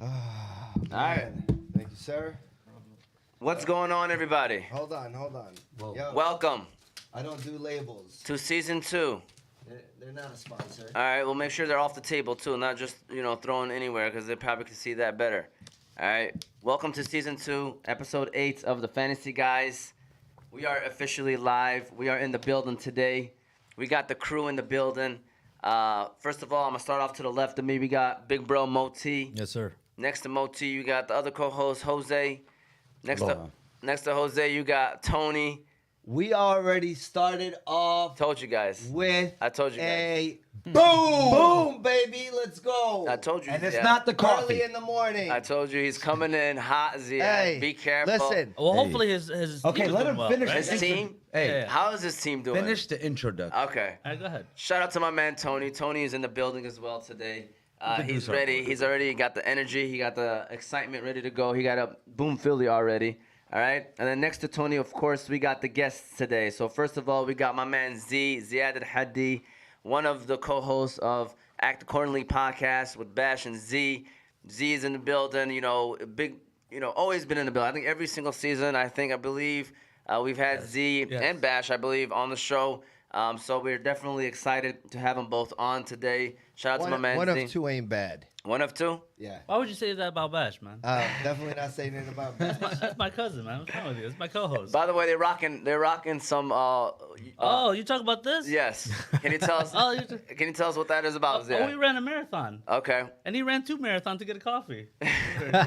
All right. Thank you, sir. What's going on, everybody? Hold on. Yo, Welcome I don't do labels. to season 2. They're not a sponsor. All right, we'll make sure they're off the table too, not just thrown anywhere because they probably can see that better. All right, welcome to season 2, episode 8 of the Fantasy Guyz. We are officially live. We are in the building today. We got the crew in the building. First of all, I'm gonna start off to the left of me. We got Big Bro Moti. Yes, sir. Next to Moti, you got the other co-host Jose. Next Hello. to Jose, you got Tony. We already started off Told you guys. with I told you guys. a boom, baby. Let's go. I told you. And it's yeah. not the coffee. Early in the morning. I told you he's coming in hot, Ziad. Hey, Be careful. listen. Well, Hey. hopefully his Okay, team is let doing him well, finish right? His team? Hey, Yeah. How is his team doing? finish the introduction. Okay. All right, go ahead. Shout out to my man Tony. Tony is in the building as well today. can do He's something. ready. He's already got the energy. He got the excitement ready to go. He got a boom Philly already. All right. And then next to Tony, of course, we got the guests today. So first of all, we got my man Ziad Elhady, one of the co-hosts of Act Accordingly podcast with Bash and Z. Z is in the building. Big. Always been in the building. I think every single season. I believe we've had Z Yes. and Bash, I believe, on the show. So we're definitely excited to have them both on today. Shout out to my man One Z. of two ain't bad. One of two? Yeah. Why would you say that about Bash, man? Definitely not saying anything about that. That's my cousin, man. What's wrong with you? It's my co-host. By the way, they're rocking some. Oh, you talk about this? Yes. Can you tell us? Oh, Can you tell us what that is about, Oh, Zia? we ran a marathon, Okay. and he ran 2 marathons to get a coffee.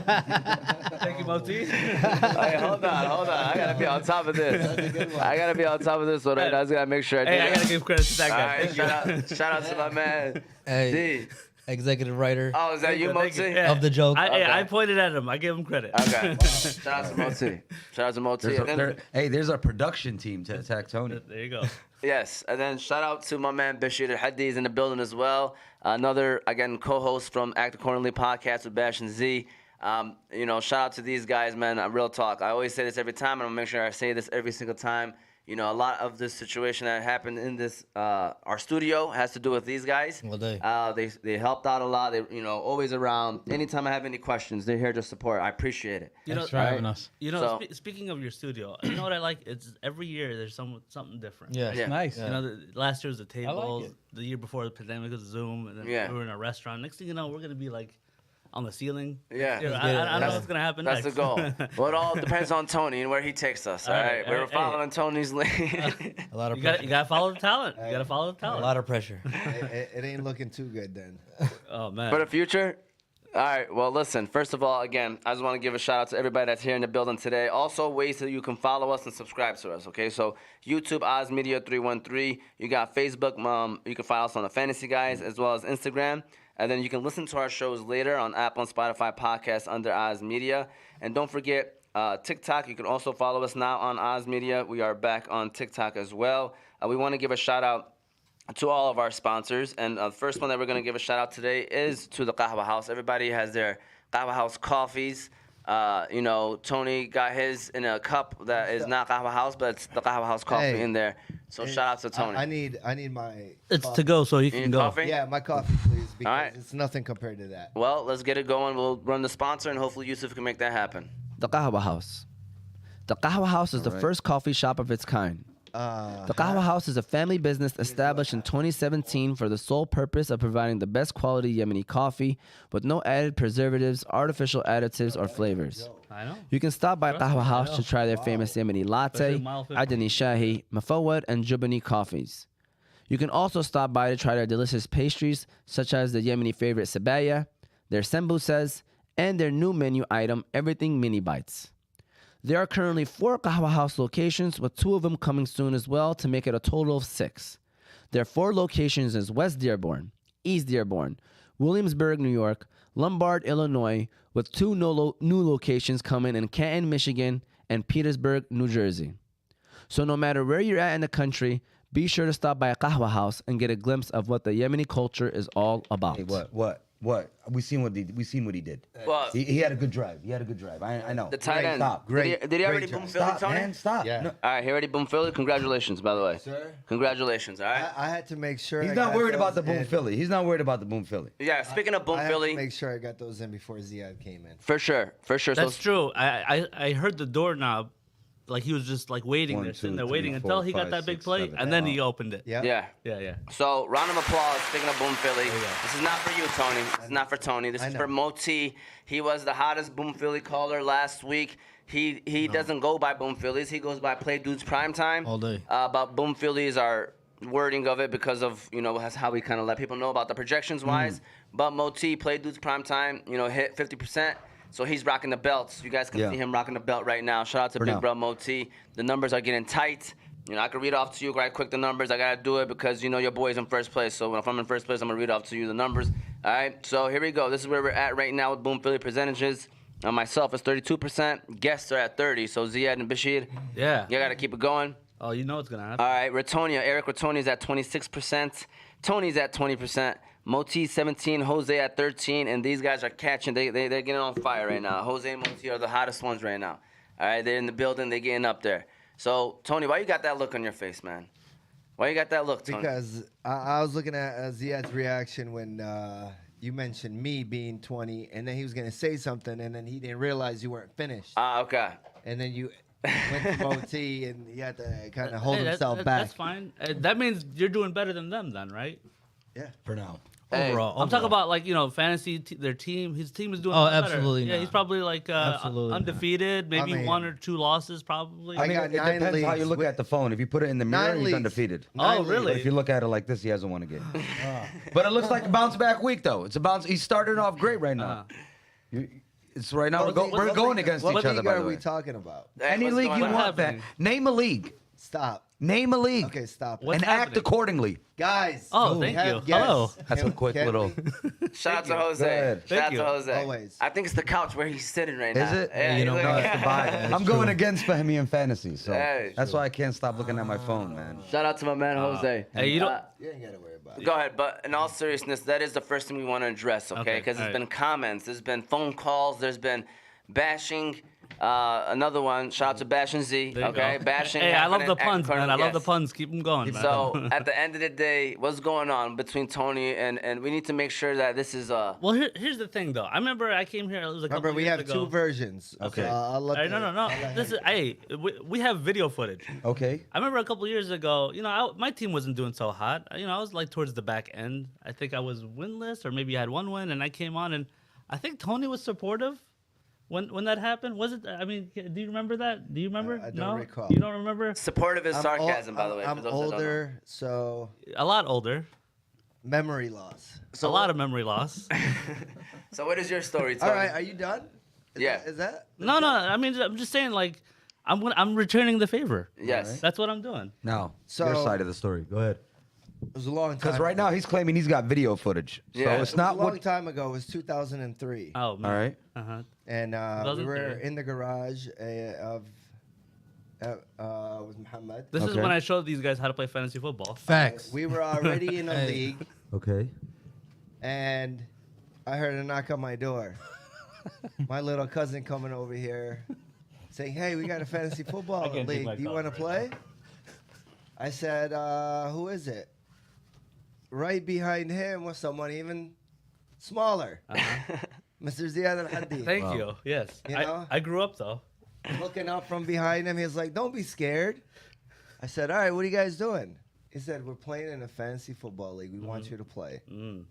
Thank you, Moti. Hey, hold on. I gotta be on top of this. I gotta be on top of this one right now. I just gotta make sure I do Hey, I that. gotta give credit to that All guy. right. Thank you. Shout out to my man Hey, D. executive writer Oh, is that you, Thank Moti? Yeah. of the joke. Okay. I pointed at him. I gave him credit. Okay. Shout out to Moti. Shout out to Moti. And then- there's a production team to attack Tony. There you go. Yes, and then shout out to my man Basheer Elhady is in the building as well. Another, again, co-host from Act Accordingly podcast with Bash and Z. Shout out to these guys, man. Real talk. I always say this every time, and I'm gonna make sure I say this every single time. A lot of this situation that happened in this our studio has to do with these guys. Well, they helped out a lot. They always around. Anytime I have any questions, they're here to support. I appreciate it. Thanks for having us. So- Speaking of your studio, you know what I like? It's every year there's something different. Yeah, Yeah. nice. Last year was the tables. it. The year before the pandemic was Zoom, and then Yeah. we were in a restaurant. Next thing you know, we're gonna be like on the ceiling. Yeah. I don't That's- know what's gonna happen That's next. the goal. Well, it all depends on Tony and where he takes us. All right, All we're right, following Tony's lead. A lot of You pressure. gotta follow the talent. You gotta follow the A talent. lot of pressure. It ain't looking too good then. Oh man. For the future? All right, well, listen, first of all, again, I just want to give a shout out to everybody that's here in the building today. Also, ways that you can follow us and subscribe to us, okay? So, YouTube, Oz Media 313. You got Facebook, you can follow us on the Fantasy Guyz, as well as Instagram. And then you can listen to our shows later on Apple and Spotify podcasts under Oz Media. And don't forget, TikTok, you can also follow us now on Oz Media. We are back on TikTok as well. We want to give a shout out to all of our sponsors. And the first one that we're going to give a shout out today is to the Qahwa House. Everybody has their Qahwa House coffees. Tony got his in a cup that is not Qahwa House, but it's the Qahwa House coffee Hey. in there. So shout out to Tony. I need my. it's coffee. to go, so you You can need go. coffee? Yeah, my coffee, please, because right. it's nothing compared to that. Well, let's get it going. We'll run the sponsor, and hopefully Yusuf can make that happen. The Qahwa House. The Qahwa House is the first coffee shop of its kind. The Qahwa House is a family business established in 2017 for the sole purpose of providing the best quality Yemeni coffee with no added preservatives, artificial additives, or flavors. I know. You can stop by Qahwa House to try their famous Yemeni latte, Especially mile 50. Adani Shahi, Mafawad, and Jubani coffees. You can also stop by to try their delicious pastries, such as the Yemeni favorite sabaya, their sembusas, and their new menu item, Everything Mini Bites. There are currently 4 Qahwa House locations, with 2 of them coming soon as well, to make it a total of 6. Their 4 locations is West Dearborn, East Dearborn, Williamsburg, New York, Lombard, Illinois, with 2 new locations coming in Canton, Michigan, and Petersburg, New Jersey. So no matter where you're at in the country, be sure to stop by a Qahwa House and get a glimpse of what the Yemeni culture is all about. Hey, what? What? We seen what he did. Well, He had a good drive. I know. the tight end. Stop. Did he already boom Philly, Stop, Tony? man. Stop. Yeah. No, All right, he already boom Philly. Congratulations, by the way. Sir? Congratulations. All right. I had to make sure. he's I not got worried about the those boom in. Philly. He's not worried about the boom Philly. Yeah. Speaking of boom I had to Philly, make sure I got those in before Ziad came in. for sure. That's So true. I heard the doorknob, like he was just like waiting One, there, sitting two, there three, waiting four, until he got five, that big six, play, seven. and then Wow. he opened it. Yeah. yeah. Yeah. So round of applause. Speaking of boom Philly, you go. this is not for you, Tony. This is not for Tony. This I is know. for Moti. He was the hottest boom Philly caller last week. He doesn't go by boom Phillies. He goes by Play Dudes Prime Time. All day. But boom Phillies are wording of it because of that's how we kind of let people know about the projections wise. But Moti Play Dudes Prime Time hit 50%. So he's rocking the belts. You guys can Yeah. see him rocking the belt right now. Shout out to For Big now. Bro Moti. The numbers are getting tight. I can read off to you right quick the numbers. I got to do it because your boy's in first place. So if I'm in first place, I'm going to read off to you the numbers. All right, so here we go. This is where we're at right now with Boom Philly percentages. Myself is 32%. Guests are at 30. So Ziad and Basheer, Yeah. you got to keep it going. Oh, you know what's gonna happen. All right, Eric Ratonia is at 26%. Tony's at 20%. Moti 17, Jose at 13, and these guys are catching. They're getting on fire right now. Jose and Moti are the hottest ones right now. All right, they're in the building. They're getting up there. So Tony, why you got that look on your face, man? Why you got that look, Tony? Because I was looking at Ziad's reaction when you mentioned me being 20, and then he was going to say something, and then he didn't realize you weren't finished. Okay. And then you went to Moti, and he had to kind of hold Hey, himself back. That's fine. That means you're doing better than them, then, right? Yeah. For now. Hey, Overall. I'm talking about fantasy. Their team. His team is doing. Oh, a lot better. absolutely Yeah, not. he's probably like Absolutely not. undefeated. Maybe I mean, 1 or 2 losses, probably. I I mean, got it 9 depends how you leagues look with- at the phone. If you put it in the mirror, 9 he's leagues. undefeated. Oh, 9 really? But if you look at it like this, he hasn't won a game. But it looks like a bounce back week, though. It's a bounce. He's starting off great right now. It's right now. We're going against what each other. league By are the we way, talking about? Hey, any what's league going you on? want, happening? man. Name a league. Stop. Name a league. Okay, stop it. What's and act happening? accordingly. Guys. Oh, we thank have you. guests. Hello. That's a quick Can little. we? Shout out to Go Jose. ahead. Shout out Thank to you. Jose. Always. I think it's the couch where he's sitting right now. Is it? Yeah, You know, look- no, it's the vibe. I'm going against Fahmy in fantasy, so Hey, that's why I can't stop looking at my phone, man. Shout out to my man Jose. Hey, you don't. You ain't got to worry about it. Go ahead, but in all seriousness, that is the first thing we want to address, okay? Okay, Because there's all been right. comments, there's been phone calls, there's been bashing. Another one, shout out to Bashing Z, There you okay? go. Bashing. Hey, I love happening the at puns, Corner man. I love the Guest. puns. Keep them going, man. So at the end of the day, what's going on between Tony and we need to make sure that this is Well, here's the thing, though. I remember I came here. It was a couple Remember, we years have ago. 2 versions. Okay. I'll let Hey, the- no. I'll let This him- is we have video footage. Okay. I remember a couple years ago, my team wasn't doing so hot. I was like towards the back end. I think I was winless, or maybe I had 1 win, and I came on, and I think Tony was supportive when that happened. Was it? I mean, do you remember that? Do you remember? I don't no? recall. You don't remember? supportive is I'm sarcasm, ol- by the way. I'm for those that don't know. older, so A lot older. memory loss. A lot of memory loss. So what is your story, Tony? All right, are you done? Yeah. Is that? No. I mean, I'm just saying, like, I'm returning the favor. Yes. That's what I'm doing. Now, So- your side of the story. Go ahead. It was a long time. Because right now he's claiming he's got video footage. So Yeah. it's it was not a long what. time ago. It was 2003, Oh, man. All right. Uh-huh. and we were 2003. in the garage of with Muhammad. This is Okay. when I showed these guys how to play fantasy football. Facts. We were already in a Hey. league, Okay. and I heard a knock on my door. My little cousin coming over here, saying, "Hey, we got a fantasy football can't take league. my Do you call want to right play?" I said, "Who is it?" Right behind him was someone even smaller, Mr. Ziad Elhady. Thank Wow. you. Yes. You know? I grew up, though. Looking up from behind him, he was like, "Don't be scared." I said, "All right, what are you guys doing?" He said, "We're playing in a fantasy football league. We want you to play." Mm.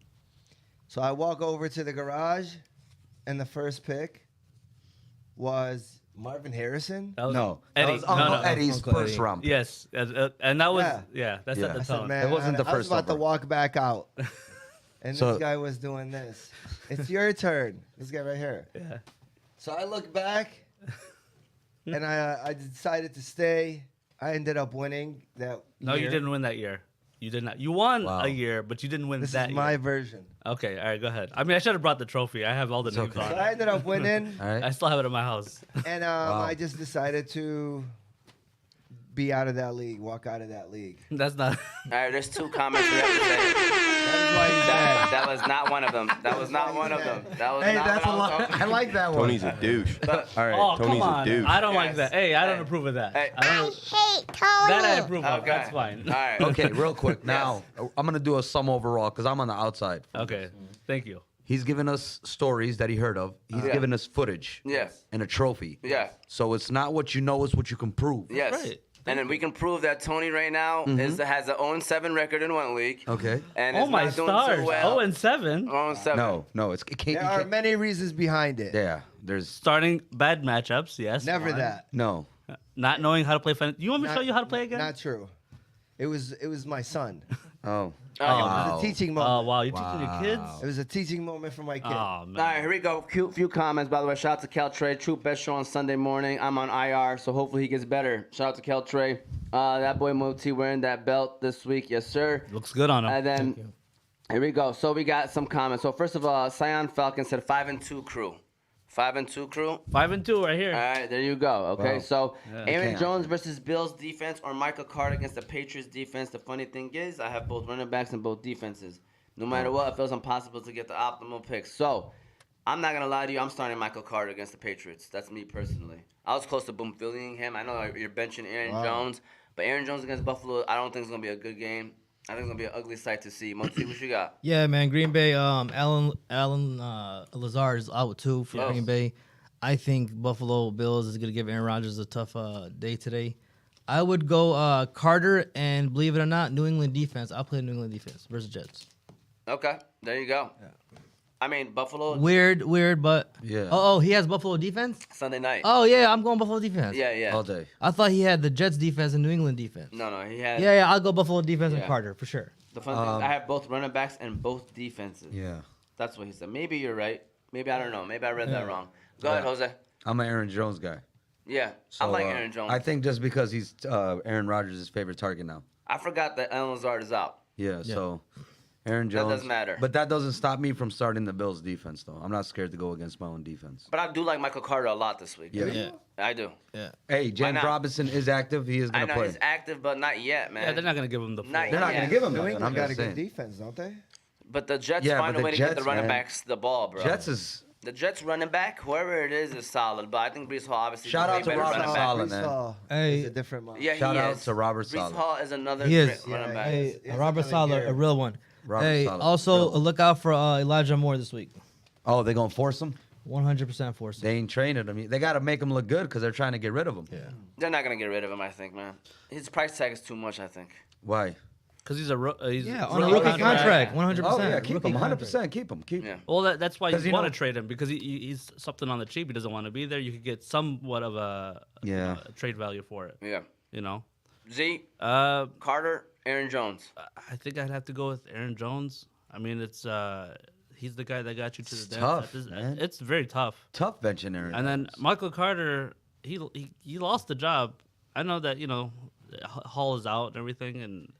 So I walk over to the garage, and the first pick was Marvin Harrison. That was No. Eddie. That was Uncle no. Eddie's Uncle first Eddie. round. Yes, and that was Yeah. that Yeah. set the I said, tone. "Man, It wasn't the I was first about to over. walk back out." And So- this guy was doing this. It's your turn. This guy right here. Yeah. So I look back, and I decided to stay. I ended up winning that No, year. you didn't win that year. You did not. You won Wow. a year, but you didn't win This that is my year. version. Okay, all right, go ahead. I mean, I should have brought the trophy. I have all the names okay. on So it. I ended up winning, All right. I still have it in my house. and Wow. I just decided to be out of that league, walk out of that league. That's not. All right, there's 2 comments we have to say. That's why he's mad. That was not one of them. That was not one of them. That was Hey, not that's a what I was lot. talking- I like that one. Tony's a douche. All right. Oh, Tony's come a on. douche. I don't like Yes. that. Hey, I don't Hey. approve of that. Hey. I don't, hate Tony. that I approve of. Okay. That's fine. All right. Okay, real quick. Now, I'm going to do a sum overall because I'm on the outside. Okay. Thank you. He's given us stories that he heard of. He's Yeah. given us footage Yeah. and a trophy. Yeah. So it's not what you know, it's what you can prove. Yes. right. And then we can prove that Tony right now has an 0-7 record in one league. Okay. And Oh is my not doing stars. so well. 0-7. 0-7. No, it can't. There you are can't- many reasons behind it. Yeah, there's Starting bad matchups. Yes. Never one. that. no. Not knowing how to play. You want me to show Not- you how to play again? Not true. It was my son. Oh. It was a teaching Oh moment. wow, you're teaching your kids. It was a teaching moment for my kid. Oh All man. right, here we go. Few comments, by the way. Shout out to Cal Trey. True best show on Sunday morning. I'm on IR, so hopefully he gets better. Shout out to Cal Trey. That boy Moti wearing that belt this week. Yes, sir. Looks good on him. And then, here we go. So we got some comments. So first of all, Scion Falcon said 5-2 crew. 5-2 crew. 5-2 right here. All right, there you go. Okay, Wow. so Yeah. Aaron Can't. Jones versus Bills defense or Michael Carter against the Patriots defense. The funny thing is, I have both running backs and both defenses. No matter what, it feels impossible to get the optimal pick. So, I'm not gonna lie to you. I'm starting Michael Carter against the Patriots. That's me personally. I was close to boom-filling him. I know you're benching Aaron Jones, but Aaron Jones against Buffalo, I don't think it's gonna be a good game. I think it's gonna be an ugly sight to see. Moti, what you got? Yeah, man. Green Bay. Alan Lazard is out too for Yes. Green Bay. I think Buffalo Bills is gonna give Aaron Rodgers a tough day today. I would go Carter and believe it or not, New England defense. I'll play New England defense versus Jets. Okay, there you go. I mean, Buffalo Weird, but Yeah. Oh, he has Buffalo defense. Sunday night. Oh yeah, I'm going Buffalo defense. Yeah. All day. I thought he had the Jets defense and New England defense. No, he had. Yeah, I'll go Buffalo defense and Yeah. Carter for sure. The fun thing is I have both running backs and both defenses. Yeah. That's what he said. Maybe you're right. Maybe I don't know. Maybe I read that wrong. Go ahead, Jose. I'm an Aaron Jones guy. Yeah, So, I like Aaron Jones. I think just because he's Aaron Rodgers' favorite target now. I forgot that Alan Lazard is out. Yeah, so Aaron Jones. doesn't matter. But that doesn't stop me from starting the Bills defense, though. I'm not scared to go against my own defense. But I do like Michael Carter a lot this week. Yeah. Yeah. I do. Hey, James not? Robinson is active. He is I going to know play. he's active, but not yet, man. Yeah, they're not gonna give him the full. Not They're not yet. going to give him New nothing. England I'm got a just good saying. defense, don't they? But the Jets Yeah, find but a way the to get Jets, the running man. backs the ball, bro. Jets is. The Jets running back, whoever it is solid. But I think Brees Hall obviously Shout is a out way to better Robert running Saleh. back. man. Hey. It's a different model. Yeah, Shout he out is. to Robert Brees Saleh. Hall is another He is. great running Yeah, back. he Hey, is. It's Robert another Saleh, gear. a real one. Robert Hey, Saleh. also Real. look out for Elijah Moore this week. Oh, they're going to force him? 100% force. They ain't training him. They got to make him look good because they're trying to get rid of him. Yeah. They're not gonna get rid of him, I think, man. His price tag is too much, I think. Why? Because he's he's Yeah, on a rookie contract, 100%. Oh, yeah, keep Rookie him. contract. 100%. Keep him. Keep Yeah. him. Well, that's why 'Cause you you want know- to trade him because he's something on the cheap. He doesn't want to be there. You could get somewhat of a trade value for it. Yeah. You know. Z, Uh, Carter, Aaron Jones. I think I'd have to go with Aaron Jones. I mean, it's he's the guy that got you to the It's dance. tough, It's, man. it's very tough. Tough benching Aaron. And then Jones. Michael Carter, he lost the job. I know that Hall is out and everything, and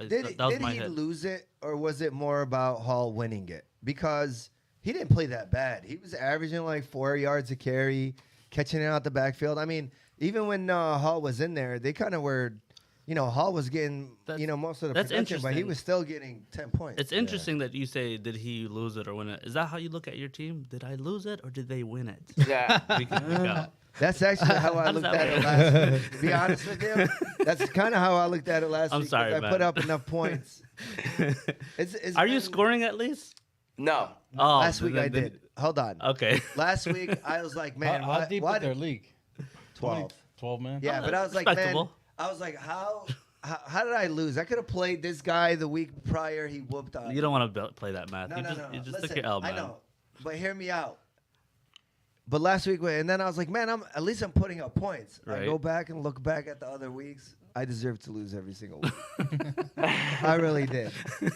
Did that was my he head. lose it, or was it more about Hall winning it? Because he didn't play that bad. He was averaging like 4 yards a carry, catching it out the backfield. I mean, even when Hall was in there, they kind of were, Hall was getting, most of the that's production, but he interesting. was still getting 10 points. It's interesting that you say, did he lose it or win it? Is that how you look at your team? Did I lose it or did they win it? Yeah. We can pick out. That's actually how I How does looked that at it work? last week. To be honest with you, that's kind of how I looked at it last I'm week. 'cause sorry, I man. put up enough points. Are you been- scoring at least? No. Oh, Last week I then- did. Hold on. Okay. Last week I was like, man, How deep why is their league? 12? 12 man. Yeah, Oh, but I was like, man, respectable. I was like, how did I lose? I could have played this guy the week prior. He whooped on. You don't want to play that math. No, you no, just, no, no. You just Listen, took your L, man. I know, but hear me out. But last week, and then I was like, man, at least I'm putting up points. I Right. go back and look back at the other weeks. I deserve to lose every single week. I really did.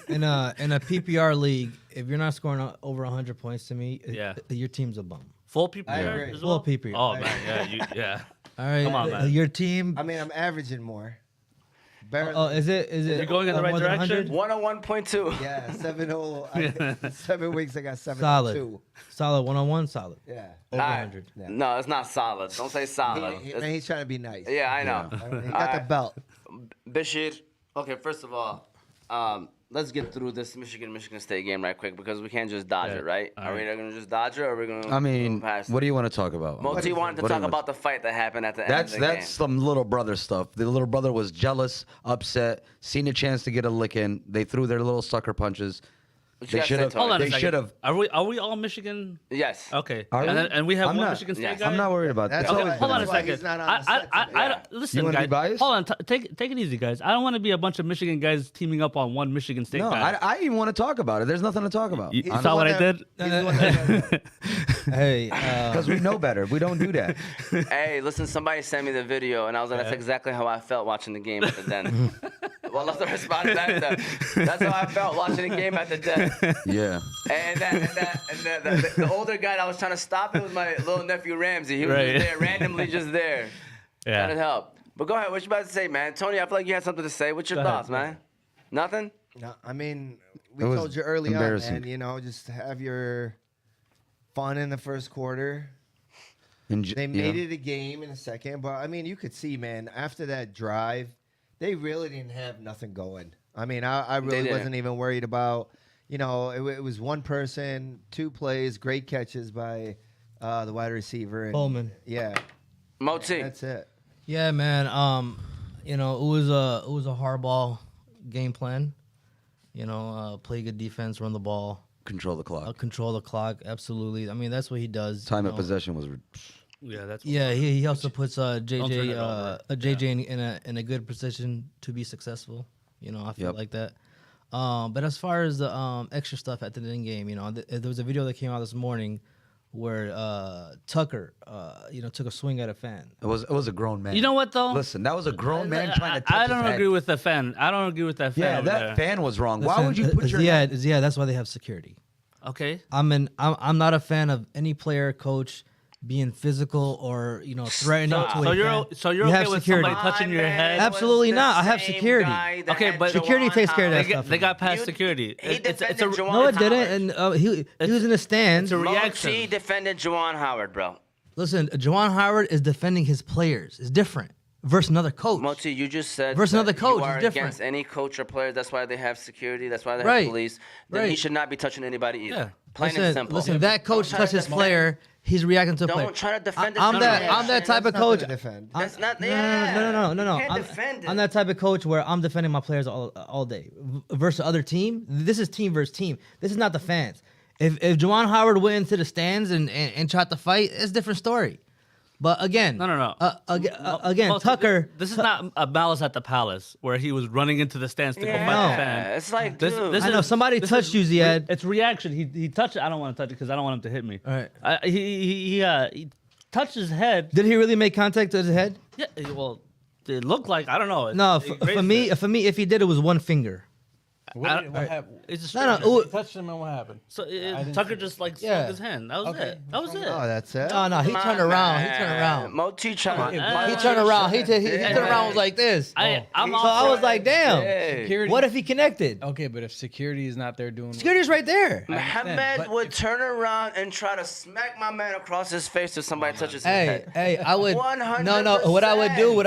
In a PPR league, if you're not scoring over 100 points to me, Yeah. your team's a bum. Full PPR I agree. as Full well? PPR. Oh, man, yeah. All right, Come on, man. your team. I mean, I'm averaging more. Barely. Oh, is it? You're going in the right more than direction? 100? 101.2. Yeah, 7-0. 7 weeks I got 7-2. Solid. Solid 1-on-1, solid. Yeah. Over All right. 100. Yeah. No, it's not solid. Don't say solid. And he's trying to be nice. Yeah, I know. He got the belt. Bashir. Okay, first of all, let's get through this Michigan State game right quick because we can't just dodge Yeah. it, right? All Are we right. going to just dodge it or are we going to I mean, pass what it? do you want to talk about? Moti wanted to What do talk you about the fight that happened at the end of the That's game. some little brother stuff. The little brother was jealous, upset, seen a chance to get a lick in. They threw their little sucker punches. What you They gotta should say, have. Tony? Hold on a They second. should have. Are we all Michigan? Yes. Okay. Are we? And we have I'm one not- Michigan State yes. guy. I'm not worried about that. That's That's okay. always Hold on a That's why second. he's not on the set today. Listen, You wanna be guys. biased? Hold on. Take it easy, guys. I don't want to be a bunch of Michigan guys teaming up on one Michigan State No, guy. I didn't even want to talk about it. There's nothing to talk about. You He's the saw what one I that- did? he's the one that- Hey, Because we know better. We don't do that. Hey, listen, somebody sent me the video, and I was like, that's exactly how I felt watching the game at the den. Well, let's respond back to that's how I felt watching the game at the den. Yeah. And the older guy that was trying to stop it was my little nephew Ramsey. He was Right. just there, randomly just there. Trying to Yeah. help. But go ahead, what you about to say, man? Tony, I feel like you had something to say. What's your Go ahead. thoughts, man? Nothing? No, I mean, we It was told you early on, embarrassing. man. You know, just have your fun in the first quarter. They made it a game in a second, but I mean, you could see, man, after that drive, they really didn't have nothing going. I mean, I really didn't. wasn't even worried about, you know, it was one person, 2 plays, great catches by the wide receiver. And, Bowman. Yeah, Moti. that's it. yeah, man. You know, it was a hardball game plan. You know, play good defense, run the ball, Control the clock. control the clock. Absolutely. I mean, that's what he does. Time you of know. possession was. Yeah, that's Yeah, he also puts turn it JJ over. JJ in a good position to be successful. You know, I feel Yep. like that. But as far as the extra stuff at the end game, you know, there was a video that came out this morning where Tucker, you know, took a swing at a fan. It was a grown man. You know what though? Listen, that was a grown man trying to touch I don't his head. agree with the fan. I don't agree with that fan. Yeah, over that there. fan was wrong. Why Listen, would you put your Ziad, that's why they have security. Okay. I'm not a fan of any player, coach being physical or, you know, threatening to So a you're fan. so you're You okay have with security. somebody touching your head? Absolutely not. I have security. Okay, but Security takes care of that They stuff. they got past You- security. he It's a defended Juwan No, it didn't. Howard. And he was in the stands. it's a reaction. Moti defended Juwan Howard, bro. Listen, Juwan Howard is defending his players. It's different versus another coach. Moti, you just said Versus that another coach, you are it's different. against any coach or player. That's why they have security. That's why they Right. have police. Then he Right. should not be touching anybody either. Yeah. Plain and Listen, simple. listen. That coach Don't try to touched his defend- player. He's reacting to a player. Don't try to defend. I'm his that. situation. I'm that type of That's coach. nothing to defend. That's not. No, Yeah. no. You can't I'm, defend it. I'm that type of coach where I'm defending my players all day. Versus other team, this is team versus team. This is not the fans. If Juwan Howard went into the stands and tried to fight, it's a different story. But again, No. again, Mostly, Tucker. This is not a Malice at the Palace where he was running into the stands to go fight No. the fan. It's like, This, dude. this I know is- somebody this touched is you, Ziad. It's reaction. He touched it. I don't want to touch it because I don't want him to hit me. All right. He touched his head. Did he really make contact to his head? Yeah. Well, it looked like I don't know. No, He for raised me, it. if he did, it was one finger. What happened? It's just No, He touched him and what happened? So didn't Tucker see just like Yeah. smoked his hand. That was it. That was it. Oh, that's it. No, he Come turned on, around. He man. turned around. Moti trying to. He turned around. He turned around. Was like this. I'm So all I was for it. like, damn. Hey. Security. What if he connected? Okay, but if security is not there doing. Security's right there. Mohammed but would turn around and try to smack my man across his face if somebody touches his Hey, head. hey, I would. 100%. No. What I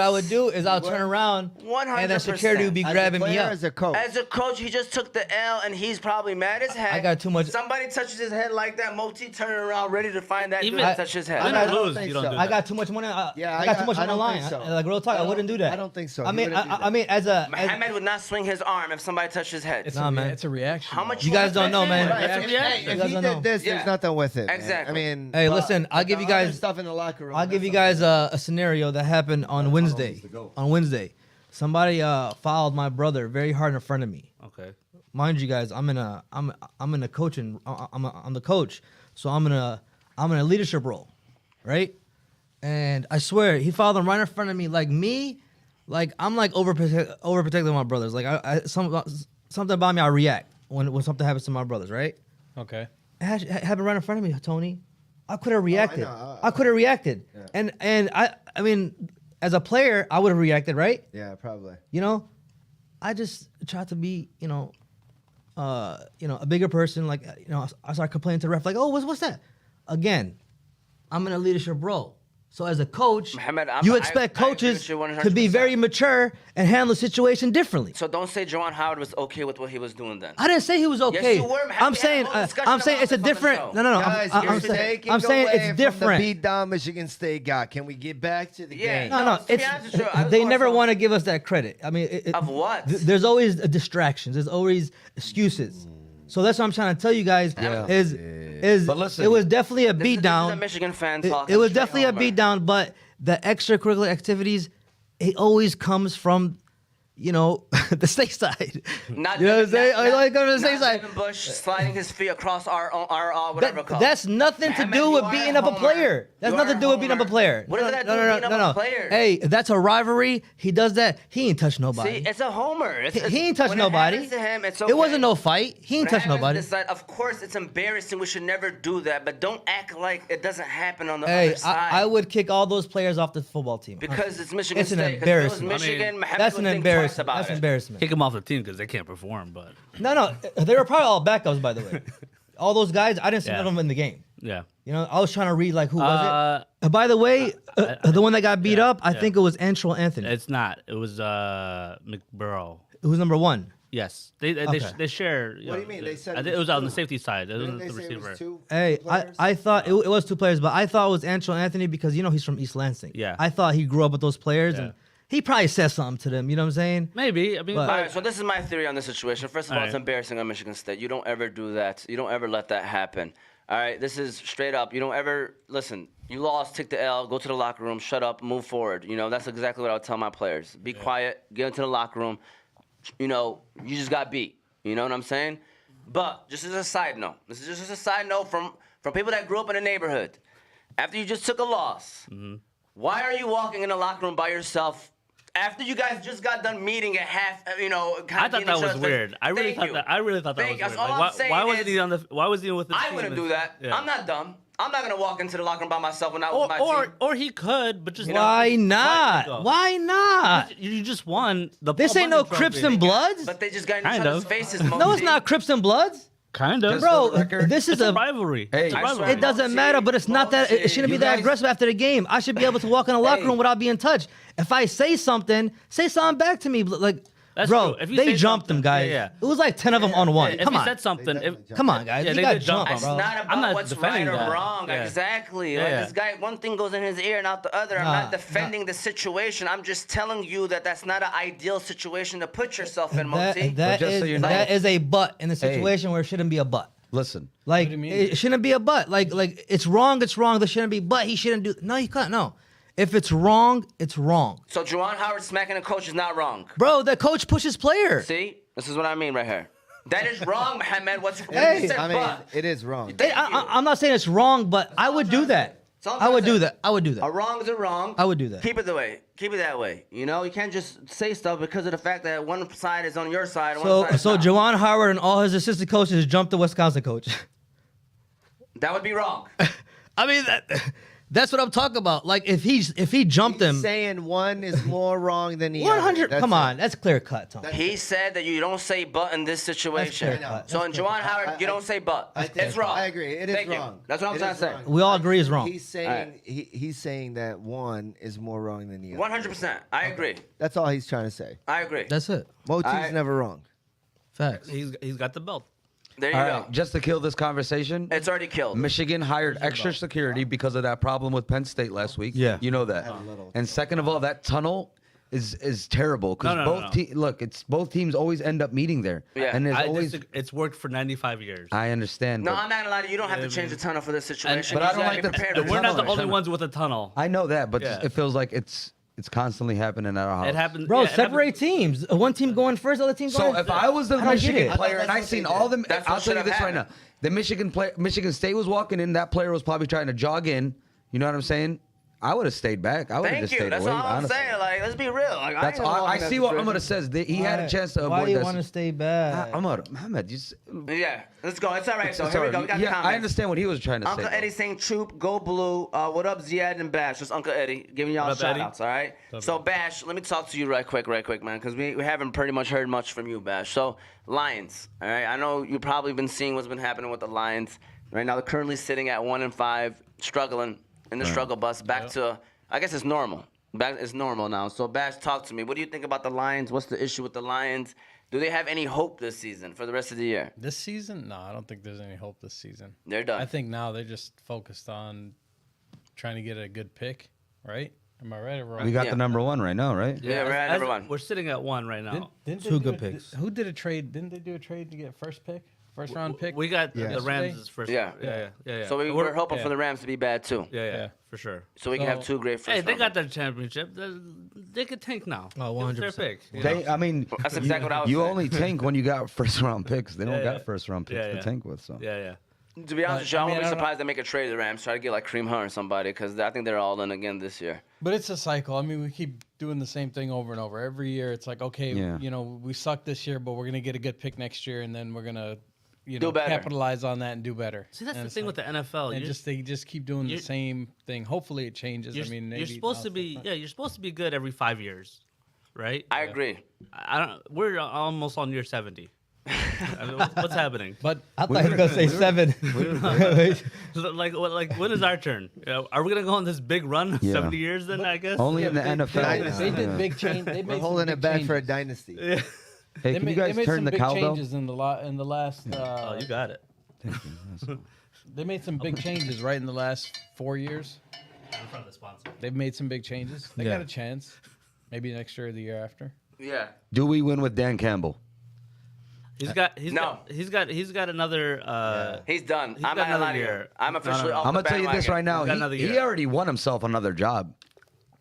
would do is I'll turn around, and then security would be As a grabbing me player, up. as a coach. As a coach, he just took the L and he's probably mad as heck. I got too much- Somebody touches his head like that, Moti turning around ready to find that Even- dude that touched his head. Win I or don't lose, think you don't so. do I that. got too much money. Yeah, I got too much I on the don't line. think so. Like real talk, I wouldn't do that. I don't think so. I He mean, wouldn't do I that. mean, as a Mohammed would not swing his arm if somebody touched his head. It's Nah, a, man. It's a reaction. How much You guys don't know, man. Right, That's a if- reaction. If You guys he don't did know. this, Yeah. there's nothing with it. man. Exactly. I mean, Hey, but- listen, I'll but give the you guys- other stuff in the locker room. I'll give you that's guys a scenario that happened on Wednesday. On Wednesday, somebody fouled my brother very hard in front of me. Okay. Mind you guys, I'm in a coaching. I'm the coach, so I'm in a leadership role, right? And I swear he fouled him right in front of me. Like me, like I'm like overprotecting my brothers. Like something about me, I react when something happens to my brothers, right? Okay. It happened right in front of me, Tony. I could have reacted. know. I could have reacted, and I mean, as a player, I would have reacted, right? Yeah, probably. You know, I just tried to be, a bigger person. Like, I started complaining to the ref, like, oh, what's that? Again, I'm in a leadership role. So as a coach, Mohammed, you I expect agree coaches with you to be 100%. very mature and handle the situation differently. So don't say Juwan Howard was okay with what he was doing then. I didn't say he was okay. you were. I'm saying I'm it's a different. No. Guys, I'm you're saying taking I'm saying away it's from different. the beat down Michigan State got. Can we get back to the game? No, to be honest with you, I was they more never so- want to give us that credit. I mean, Of what? There's always distractions. There's always excuses. So that's what I'm trying to tell you guys. Is But listen, it was definitely a This beat is a down. Michigan fan It talking. was straight definitely a homer. beat down, but the extracurricular activities, it always comes from, the state side. Not You know what I'm saying? not- I like going to the not state side. Devin Bush sliding his feet across our whatever called. That's nothing to Mohammed, do you with are beating a up a homer. player. That's You nothing are to a do with beating up a homer. player. What does that do with beating up a player? Hey, that's a rivalry. He does that. He ain't touched nobody. See, it's a homer. He ain't touched when nobody. It happens to him, it's okay. It wasn't no fight. He ain't When it touched happens nobody. this side, of course, it's embarrassing. We should never do that. But don't act like it doesn't happen on the Hey, other side. I would kick all those players off the football team. Because it's Michigan It's an State. 'Cause if it was embarrassment. Michigan, Mohammed That's would an think twice embarrassment. about That's it. embarrassment. Kick them off the team because they can't perform. But No, they were probably all backups, by the way. All those guys, I didn't see Yeah. none of them in the game. yeah, I was trying to read who was it. By the way, the one that got beat up, I think it was Antrell Anthony. it's not. It was McBurrow. It was number one. Yes, they share. What do you mean? They said I it think it was was on the two. safety side. It Didn't wasn't they the say it receiver. was two Hey, players? I thought it was two players, but I thought it was Antrell Anthony because he's from East Lansing. Yeah. I thought he grew up with those players Yeah. and he probably said something to them. You know what I'm saying? Maybe. I mean, But- All right, so this is my theory on this situation. First of all, All it's right. embarrassing on Michigan State. You don't ever do that. You don't ever let that happen. All right, this is straight up. You don't ever listen. You lost, take the L, go to the locker room, shut up, move forward. That's exactly what I would tell my players. Be quiet, get into the locker room. You just got beat. You know what I'm saying? But just as a side note, this is just a side note from people that grew up in the neighborhood. After you just took a loss, why are you walking in the locker room by yourself? After you guys just got done meeting at half, I thought that was weird. I really thought that was Thank you. weird. That's all I'm Like, saying why wasn't is- he on the? Why was he with the I team? wouldn't do that. Yeah. I'm not dumb. I'm not gonna walk into the locker room by myself when I was my team. Or he could, but just Why Why not? Why not? You just won the. This Paul ain't no Bunyan Crips Trophy. and Bloods. But they just got in Kind each other's of. faces. No, it's Mosey. not Crips and Bloods. Kind of. Just Bro, for the record, this is It's a rivalry. Hey, It's a I rivalry. It doesn't matter, but it's not that. It shouldn't be You that guys- aggressive after the game. I should be able to walk in the locker room without being touched. If I say something back to me. Like, That's bro, true. If you they say jumped them, something- guys. yeah. It was like 10 of them on one. If Come he on. said something, Come on, guys. Yeah, You they got did jump jumped, It's bro. not about I'm not what's defending right or that. wrong. Yeah. Exactly. Yeah, Like, yeah. this guy, one thing goes in his ear and out the other. I'm Nah, not defending the situation. I'm just telling you that that's not an ideal situation to put yourself in, That, Mosey. that, just so is, you know- that is a butt in a situation where it shouldn't be a butt. listen. Like do you mean? it shouldn't be a butt. Like it's wrong. It's wrong. There shouldn't be. But he shouldn't do. No, you can't. No, if it's wrong, it's wrong, So Juwan Howard smacking a coach is not wrong. bro. The coach pushes player. See, this is what I mean right here. That is wrong, Mohammed. What Hey, you said, I mean, but. it is wrong. Thank you. I'm not saying it's wrong, but I would do that. That's all I'm I would trying do to that. I would do A that. wrong is a wrong. I would do that. Keep it that way. You can't just say stuff because of the fact that one side is on your side and So one side is so not. Juwan Howard and all his assistant coaches jumped the Wisconsin coach. That would be wrong. I mean that's what I'm talking about. Like if he jumped He's him, saying one is more wrong than the other. 100. That's Come it. on, that's clear cut, Tom. He said that you don't say but in this situation. fair. So in That's Juwan Howard, you don't say but. I think- It's wrong. I agree. It is Thank you. wrong. That's what I'm It trying is to say. wrong. We all agree is wrong. He's saying he's saying that one is more wrong than the other. 100%. I agree. That's all he's trying to say. I agree. That's it. Moti's I- never wrong. Facts. He's got the belt. There you All go. right, just to kill this conversation, It's already killed. Michigan hired extra security because of that problem with Penn State last week. Yeah. You know that. And second of all, that tunnel is terrible because No, both look, it's both teams always end up meeting there. Yeah. And there's always It's worked for 95 years. I understand. No, but I'm not gonna lie to you. You don't have to change the tunnel for this situation. but You I just don't gotta like be the- prepared the for it. We're not the tunnel. only ones with a tunnel. I know that, but Yeah. it feels like it's constantly happening at our house. It happened. Bro, yeah, it separate teams. One team going first, other team going. So if I was the I don't get Michigan it. player and I That's what seen they all did. the, That's I'll what tell you should this have right now: happened. the Michigan State was walking in. That player was probably trying to jog in. You know what I'm saying? I would have stayed back. I would have Thank just you. stayed That's away. all I'm honestly. saying. Like, let's be real. Like, That's all. I see what Amada says. He had a chance to Why avoid do you this. want to stay back? Ahmad, Mohammed, Yeah, let's go. It's all right. So here sorry. we go. We got the Yeah, comments. I understand what he was trying to Uncle say. Eddie saying Troop, go blue. What up, Ziad and Bash? Just Uncle Eddie giving y'all What up, shout Eddie? outs, all right? So, Bash, let me talk to you right quick, man, because we haven't pretty much heard much from you, Bash. So, Lions, all right? I know you've probably been seeing what's been happening with the Lions. Right now, they're currently sitting at 1-5, struggling. in the struggle bus back to, I guess it's normal. It's normal now. So Bash, talk to me. What do you think about the Lions? What's the issue with the Lions? Do they have any hope this season for the rest of the year? This season? No, I don't think there's any hope this season. They're done. I think now they're just focused on trying to get a good pick, right? Am I right or wrong? We got Yeah. the number one right now, right? Yeah, we're at number one. We're sitting at 1 right now. Didn't they Two do good picks. Who did a trade? Didn't they do a trade to get first round pick? We got Yeah. the Rams' first. Yeah. Yeah. So we're hoping yeah. for the Rams to be bad too. Yeah, for sure. So we can have So- 2 great first Hey, they round got their championship. They could tank now. Oh, It was 100%. their pick. you know? I mean, That's exactly what I was you saying. only tank when you got first round picks. They don't Yeah, got first round picks Yeah, to yeah. tank with. So Yeah. To be honest with you, I I mean, won't be I don't surprised they make a trade to the Rams, try to get like Kareem Hunt or somebody, because I think they're all in again this year. But it's a cycle. I mean, we keep doing the same thing over and over. Every year, it's like, okay, Yeah. you know, we suck this year, but we're gonna get a good pick next year, and then we're gonna, you Do know, better. capitalize on that and do better. See, that's And the it's thing like- with the NFL. And they just keep doing the you're- same thing. Hopefully, it changes. I mean, maybe you're supposed now to it's be different. you're supposed to be good every 5 years, right? I agree. I don't. We're almost on year 70. I mean, what's happening? But I thought he was gonna say 7. Like when is our turn? Are we gonna go on this big run? Yeah. 70 years then? I guess. only in the they, NFL. They did Yeah. big change. They made We're some holding big it back for a changes. dynasty. Hey, They can you made guys some turn the big cowbell? changes in the last. Oh, you got it. They made some big changes right in the last 4 years. In front of the sponsor. They've made some big changes. They Yeah. got a chance. Maybe next year or the year after. Yeah. Do we win with Dan Campbell? He's No. got another. He's done. He's I'm got not gonna lie another to you. year. I'm officially No. off I'm the gonna tell you this bandwagon. right now. He's got another He year. already won himself another job.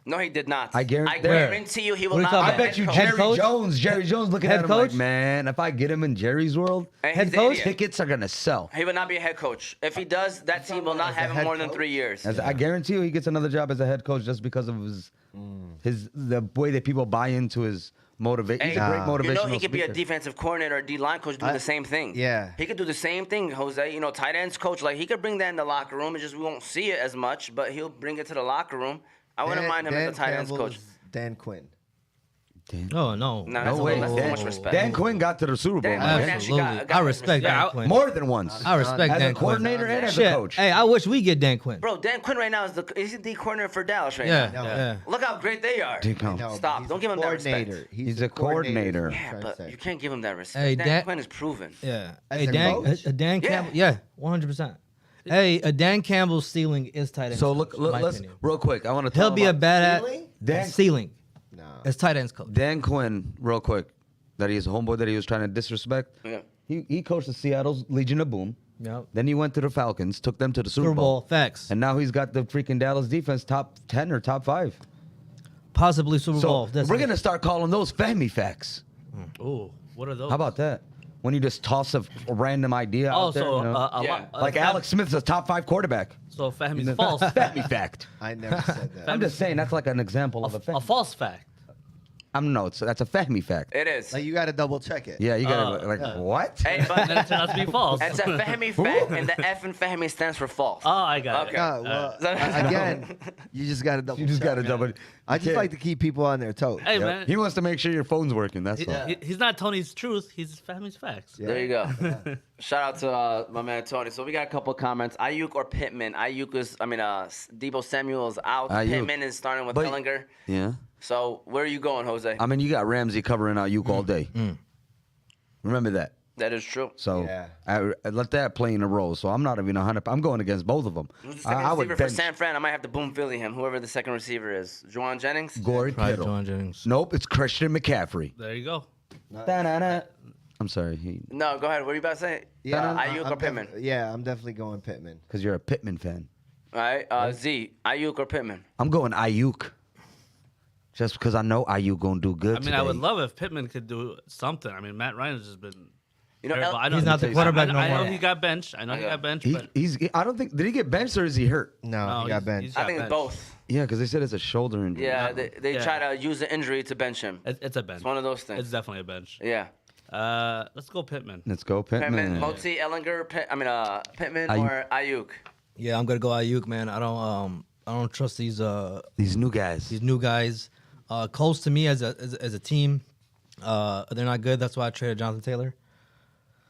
No, he did not. I guarantee- guarantee you he will What are you not. talking be I a about? bet you head Head coach. Jerry coach? Jones. Jerry Jones looking Head at him coach? like, man, if I get him in Jerry's world, And Head he's an coach? idiot. tickets are gonna sell. He would not be a head coach. If he does, that team will not have him head more than coach? 3 years. I guarantee you, he gets another job as a head coach just because of the way that people buy into his motivation. He's a Hey, great motivational you know he could be a speaker. defensive coordinator or D-line coach doing the same thing. yeah. He could do the same thing, Jose. You know, tight ends coach, like he could bring that in the locker room. It's just we won't see it as much, but he'll bring it to the locker room. I wouldn't mind him as a tight ends Campbell's coach. Dan Quinn. Oh no. No, that's No a way. little, that's too much Dan, respect. Dan Quinn got to the Super Bowl, Dan man. Quinn actually Absolutely. got I respect respect. Dan Quinn. More than once. I respect As Dan a Quinn. coordinator and as a Shit. coach. Hey, I wish we get Dan Quinn. Bro, Dan Quinn right now is he the coordinator for Dallas right Yeah, now. yeah. Look how great they are. Dick Hump. No, Stop. he's Don't give him that respect. coordinator. He's a coordinator. Yeah, I'm trying but to say. you can't give him that respect. Hey, Dan Dan- Quinn is proven. Yeah. As Hey, a Dan, coach? Dan Yeah. Campbell. Yeah, 100%. Hey, Dan Campbell's ceiling is tight end. So coach, look, in my let's opinion. real quick. I want to. He'll be a bad Ceiling? at Dan- ceiling No. as tight ends coach. Dan Quinn, real quick. That he's a homeboy that he was trying to disrespect. Yeah. He coached the Seattle's Legion of Boom. Yep. Then he went to the Falcons, took them to the Super Super Bowl facts. and now he's got the freaking Dallas defense top 10 or top 5. Possibly Super So Bowl. we're gonna start calling those Fahmy facts. Ooh, what are those? How about that? When you just toss a random idea Oh, out there, so you know? Yeah. like Alex Smith's a top 5 quarterback. So Fahmy's false. Fahmy fact. I never said that. I'm just saying that's like an example of a A Fahmy. false fact. That's a Fahmy fact. It is. Like you got to double check it. Yeah, you gotta what? Hey, but Then it turned out to be false. it's a Fahmy fact, and the F in Fahmy stands for false. Oh, I got Okay. it. No, well, again, you just got to double. You just check. gotta double. I just like to keep people on their toes. Hey, Yep. man. He wants to make sure your phone's working. That's all. He's not Tony's truth. He's Fahmy's facts. Yeah. There you go. Shout out to my man Tony. So we got a couple of comments. Ayuk or Pittman? Debo Samuel's out. Ayuk. Pittman is starting with But- Hillinger. Yeah. So where are you going, Jose? I mean, you got Ramsey covering Ayuk all day. Remember that. That is true. So Yeah. I let that play in a role. So I'm not even 100. I'm going against both of them. Who's the second I would receiver for bench San Fran? I might have to boom Philly him, whoever the second receiver is. Juwan Jennings? Corey Probably Kittle. John Jennings. Nope, it's Christian McCaffrey. There you go. Da-na-na. I'm sorry, No, go ahead. What are you about to say? Ayuk or Pittman? Yeah, I'm definitely going Pittman. because you're a Pittman fan. All right. Z, Ayuk or Pittman? I'm going Ayuk. Just because I know Ayuk gonna do good. I mean, I would today. love if Pittman could do something. I mean, Matt Ryan has just been You know, terrible. I know He's not the quarterback no I know more. he got benched. I know he got benched, but I don't think. Did he get benched or is he hurt? No, No, he got he's- benched. he's- I think benched. it's both. Yeah, because they said it's a shoulder injury. Yeah, they Yeah. try to use the injury to bench him. it's a bench. It's one of those things. It's definitely a bench. Yeah. Let's go Pittman. Let's go Pittman, Pittman. Moti, Ellinger, Pittman, Ayuk. or Ayuk? Yeah, I'm gonna go Ayuk, man. I don't trust these These new guys. new guys. Colts to me as a team, they're not good. That's why I traded Jonathan Taylor.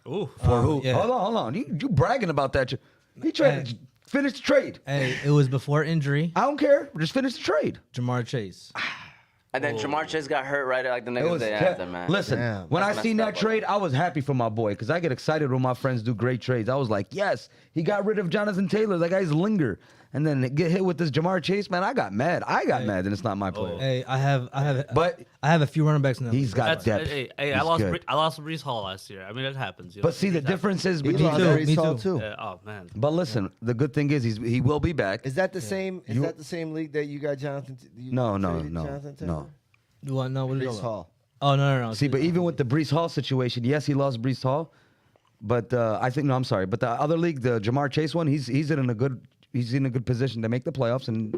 Ooh. For who? yeah. Hold on. You bragging about that? He traded Finish the trade. Hey, it was before injury. I don't care. Just finish the trade. Jamar Chase. And then Jamar Chase got hurt right like the It next was day after, man. Listen, Damn. when I That's seen messed that up, trade, I was happy for my boy because I get excited when my friends do great trades. I was like, yes, he got rid of Jonathan Taylor. That guy's linger. And then get hit with this Jamar Chase, man. I got mad. I got mad, and it's not my player. Hey, I have But a few running backs in that. he's league. got depth. Hey, He's I lost good. Brees Hall last year. I mean, it happens. You know, But see, the things happen. difference is He between lost too, Brees me Hall, too. too. Oh man. But listen, the good thing is he will be back. Is that the same? Is You- that the same league that you got Jonathan? You No, traded Jonathan Taylor? no. What? No, what are you Brees talking about? Hall. Oh no. See, but even with the Brees Hall situation, yes, he lost Brees Hall, but I think I'm sorry, but the other league, the Jamar Chase one, he's in a good position to make the playoffs and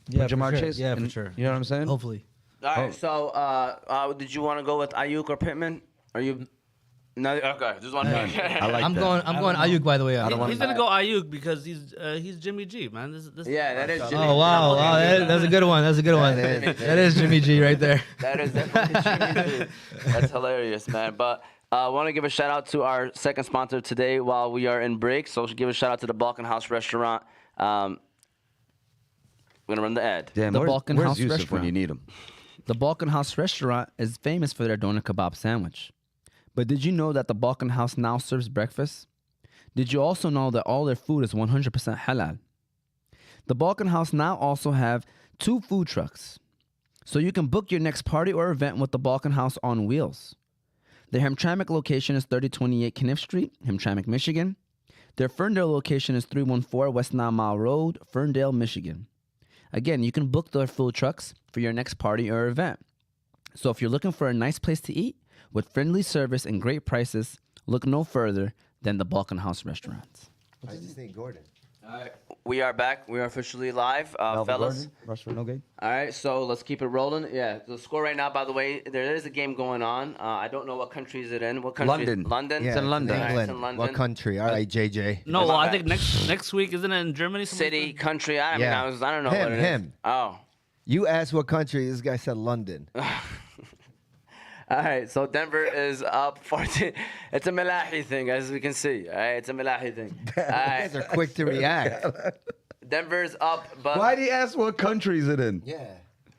Yeah, put for Jamar sure. Chase. Yeah, for and- sure. You know what I'm saying? Hopefully. All right, Oh. so did you want to go with Ayuk or Pittman? Are you? No, okay. Just want to make sure. I like I'm that. going Ayuk, by the way. He's gonna go Ayuk because he's Jimmy G, man. This Yeah, that is. Jimmy. Oh wow, that's a good one. That's a good one. That is Jimmy G right there. That is definitely Jimmy G. That's hilarious, man. But I want to give a shout out to our second sponsor today while we are in break. So give a shout out to the Balkan House Restaurant. We're gonna run the ad. Damn, The where's, Balkan where's House Yusuf when Restaurant. you need him? The Balkan House Restaurant is famous for their doner kebab sandwich. But did you know that the Balkan House now serves breakfast? Did you also know that all their food is 100% halal? The Balkan House now also have 2 food trucks. So you can book your next party or event with the Balkan House on wheels. Their Hamtramck location is 3028 Kniff Street, Hamtramck, Michigan. Their Ferndale location is 314 West 9 Mile Road, Ferndale, Michigan. Again, you can book their food trucks for your next party or event. So if you're looking for a nice place to eat with friendly service and great prices, look no further than the Balkan House Restaurants. I just need Gordon. All right, we are back. We are officially live, fellas. Rush for no gate. All right, so let's keep it rolling. Yeah, the score right now, by the way, there is a game going on. I don't know what country is it in. What country? London. London. Yeah, It's in London. All right, England. it's in London. What country? All right, JJ. No, well, My I think bad. next week isn't it in Germany? something like City, that? country. I mean, Yeah. I don't know Him, what it is. him. Oh. You asked what country. This guy said London. All right, so Denver is up 14. It's a Malahi thing, as we can see. All right, it's a Malahi thing. All You guys are right, quick to react. Denver's up, but Why did he ask what country is it in? Yeah.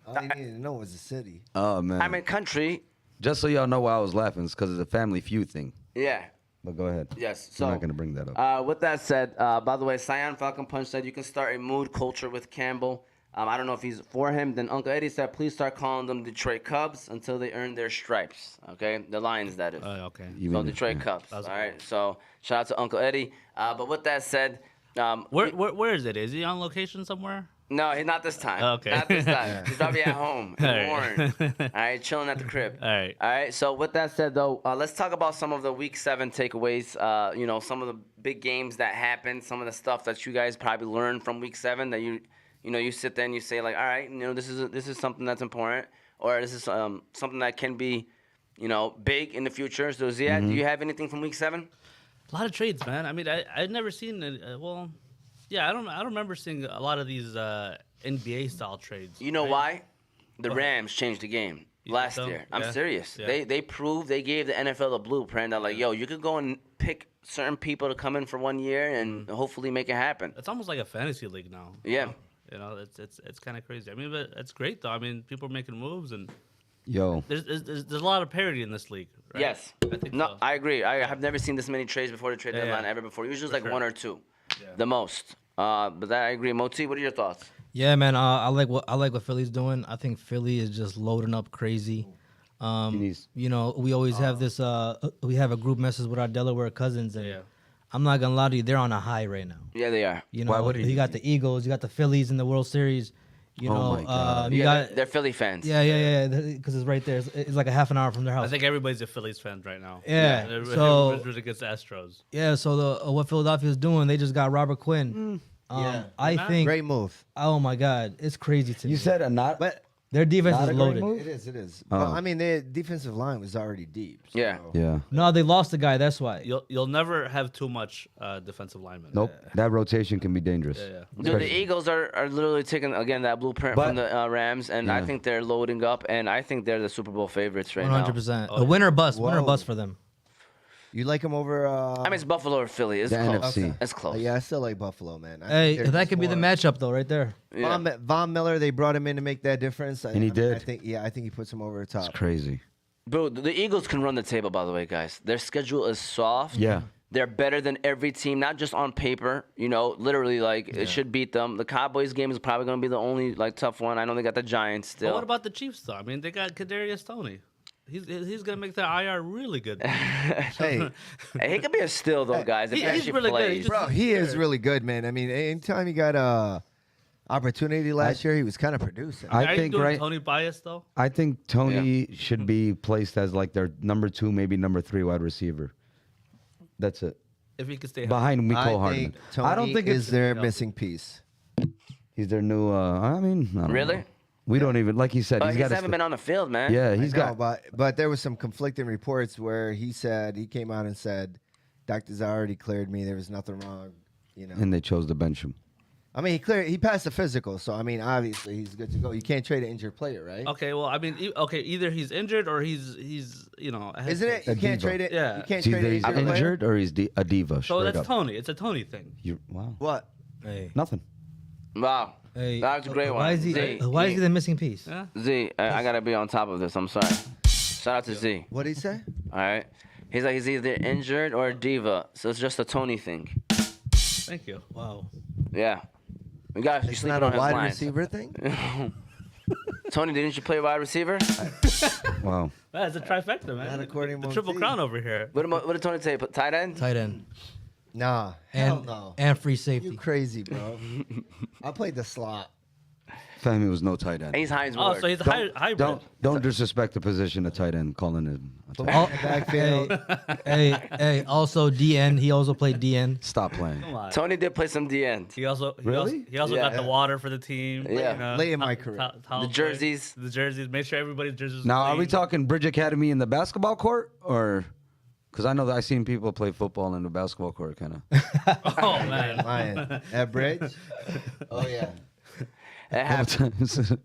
All you needed to know was the city. Oh man. I mean country. just so y'all know why I was laughing, it's because of the Family Feud thing. Yeah. But go ahead. Yes. I'm So not gonna bring that up. With that said, by the way, Cyan Falcon Punch said you can start a mood culture with Campbell. I don't know if he's for him. Then Uncle Eddie said, please start calling them Detroit Cubs until they earn their stripes. Okay, the Lions, that is. Okay. You So mean- Detroit yeah. Cubs. That's All right. So shout out to Uncle Eddie. But with that said, Where is it? Is he on location somewhere? no, he's not this time. Okay. Not this time. He's probably at home in All right. Warren. All right, chilling at the crib. All right. All right. So with that said, though, let's talk about some of the Week 7 takeaways. Some of the big games that happened. Some of the stuff that you guys probably learned from Week 7 that you sit there and you say like, all right, this is something that's important, or this is something that can be, big in the future. So Ziad, do you have anything from Week 7? A lot of trades, man. I mean, I've never seen I don't remember seeing a lot of these NBA style trades. You know right? why? The Rams changed the game You last think so? year. I'm Yeah. serious. Yeah. They proved, they gave the NFL a blueprint that like, yo, you could go and pick certain people to come in for 1 year and hopefully make it happen. It's almost like a fantasy league now. Yeah. It's kind of crazy. I mean, but it's great though. I mean, people are making moves and Yo. there's a lot of parity in this league. Right? Yes. I think No, so. I agree. I have never seen this many trades before the trade Yeah, deadline yeah. ever before. Usually it's For like sure. one or two, Yeah. the most. But that I agree. Moti, what are your thoughts? Yeah, man. I like what Philly's doing. I think Philly is just loading up crazy. He needs- We always have this. We have a group message with our Delaware cousins, and Yeah. I'm not gonna lie to you, they're on a high right now. Yeah, they are. You know, Why would he you got the Eagles, you got the Phillies in the World Series. You Oh know, my God. you Yeah, got they're Philly fans. yeah, because it's right there. It's like a half an hour from their house. I think everybody's a Phillies fan right now. Yeah, Everybody's so- rooting against the Astros. Yeah, so what Philadelphia's doing, they just got Robert Quinn. Yeah. I think. Great move. Oh my God, it's crazy to me. You said a not. But their defense Not is a great loaded. move? it is. Oh. Well, I mean, their defensive line was already deep. So. Yeah. Yeah. No, they lost the guy. That's why. You'll never have too much defensive linemen. Nope. That rotation can be dangerous. Yeah. Dude, the Especially- Eagles are literally taking again that blueprint But- from the Rams, and I Yeah. think they're loading up, and I think they're the Super Bowl favorites right 100%. A win or bust. Win or Whoa. bust for them. You like him over? I mean, it's Buffalo or Philly. It's The close. NFC. It's close. Yeah, I still like Buffalo, man. I Hey, think they're that just could be the more- matchup though, right there. Yeah. Von Miller, they brought him in to make that difference, And he did. I think he puts him over the top. It's crazy. Bro, the Eagles can run the table, by the way, guys. Their schedule is soft. Yeah. They're better than every team, not just on paper. You know, literally, like, it should beat them. The Cowboys game is probably going to be the only, like, tough one. I know they got the Giants But still. what about the Chiefs, though? I mean, they got Kadarius Toney. He's gonna make that IR really good. Hey, Hey, he could be a steal, though, guys, if he he's actually really good. plays. He's bro, he is really good, man. I mean, anytime he got a opportunity last year, he was kind of producing. I Are you think doing right. Tony bias though? I think Tony should be placed as like their number 2, maybe number 3 wide receiver. That's it. If he could stay healthy. Behind I Mecole Hardman. think Tony I don't think is it's their no. missing piece. he's their new. I mean, I don't Really? know. We don't even like he said. He he's got. hasn't been on the field, man. Yeah, He's he's got. but there was some conflicting reports where he came out and said, "Doctors already cleared me. There was nothing wrong." You know, And they chose to bench him. I mean, he passed the physical, so I mean, obviously he's good to go. You can't trade an injured player, right? Okay, well, I mean, either he's injured or he's you know. Isn't it? You A can't diva. trade it. Yeah. You can't It's trade either an he's injured player? injured or he's a diva. So Straight that's up. Tony. It's a Tony thing. Wow. What? Hey, Nothing. Wow. hey, That was a great one. Why is he? Z, Why is he the missing piece? Yeah. Z, I got to be on top of this. I'm sorry. Shout out to Z. What did he say? All right. He's like, he's either injured or a diva. So it's just a Tony thing. Thank you. Wow. Yeah. We got you It's sleeping not a on his wide lines. receiver thing. Tony, didn't you play wide receiver? Wow. That's a trifecta, man. Not according the to triple Monty. crown over here. What did Tony say? Tight end? Tight end Nah, hell and no. and free You safety. crazy, bro. I played the slot. Fahmy was no tight end. He's Heinz Oh, Ward. so he's a hybrid. Don't disrespect the position of tight end, calling him. A tight end. Al- Backfield. hey, also DN. He also played DN. Stop playing. Come on. Tony did play some D end. He also Really? he also got Yeah. the water for the team. Yeah. Late in my career. The jerseys. The jerseys. Make sure everybody's jerseys. Now, are we clean. talking Bridge Academy in the basketball court, or because I know that I've seen people play football in the basketball court, kind of. Oh man. Lion. At Bridge? Oh, yeah. It happened.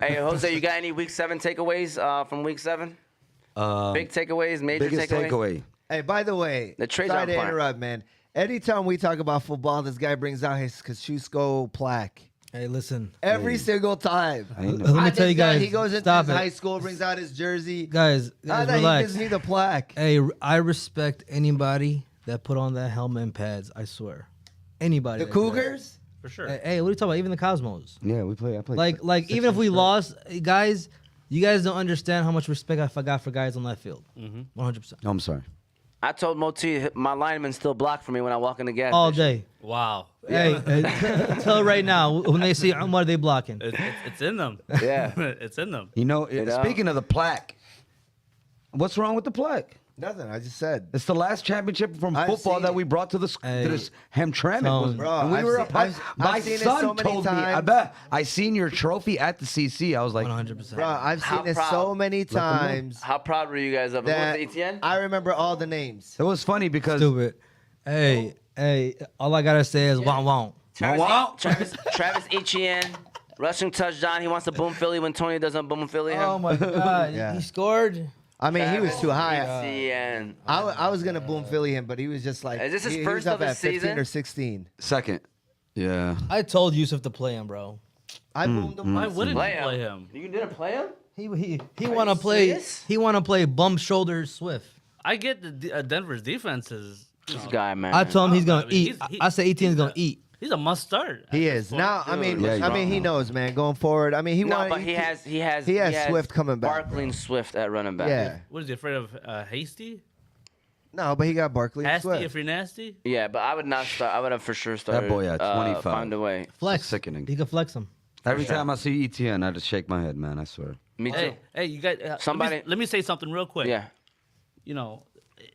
Hey, Jose, you got any Week 7 takeaways from Week 7? Big takeaways, major Biggest takeaways? takeaway. Hey, by the way, The trades sorry on to point. interrupt, man. Anytime we talk about football, this guy brings out his Kosciuszko plaque. Hey, listen, Every single time. I ain't know. Let me This tell you guy, guys. He goes into Stop his it, high school, brings out his jersey. guys. I Guys, thought he relax. gives me the plaque. Hey, I respect anybody that put on that helmet and pads. I swear, anybody. The that did that. Cougars? For sure. Hey, what are you talking about? Even the Cosmos. Yeah, we play. I played. Like even if we lost, guys, you guys don't understand how much respect I got for guys on that field. 100%. Oh, I'm sorry. I told Moti my lineman still blocked for me when I walk in the gas All station. day. Wow. Hey, tell right now when they see Umar, they blocking. It's in them. Yeah. It's in them. You know, know? speaking of the plaque, what's wrong with the plaque? Nothing. I just said. It's the last championship from I've football seen that it. we brought to this Hey, Hamtramck. Tone. Bro, And we I've were seen- a part. I've My seen it son so many told me. I times. bet I seen your trophy at the CC. I was like, 100%. Bro, I've How seen it proud. so many them know. times How proud were you guys of it? that Was it Etienne? I remember all the names. it was funny because Stupid. Hey, all I gotta say is won't. Travis Etienne, rushing touchdown. He wants to boom Philly when Tony doesn't boom Philly. Oh my God, Yeah. he scored. I mean, he was too high. Etienne. I was going to boom Philly him, but he was just like. Is this his he was first up of the at 15 season? or 16. second. Yeah. I told Yusuf to play him, bro. I boomed him. Why wouldn't Play you him. play him? You didn't play him? He want to play. serious? He want to play bump shoulder Swift. I get Denver's defense is. This guy, man. I told him he's gonna I mean, eat. he- I said Etienne's gonna eat. He's a must start. He is. Now, I mean, Yeah, he knows, man, going forward. I mean, he no, wanted. but he has Swift coming back, Barkley Swift at running back. Yeah. What is he afraid of? Hasty? No, but he got Barkley and Hasty Swift. if you're nasty? Yeah, but I would not start. I would have for sure started. boy at 25. Find a way. Flex. Sickening. He can flex him. Every time I see ETN, I just shake my head, man. I swear. Me too. Hey, you guys. Somebody- Let me say something real quick. Yeah. You know,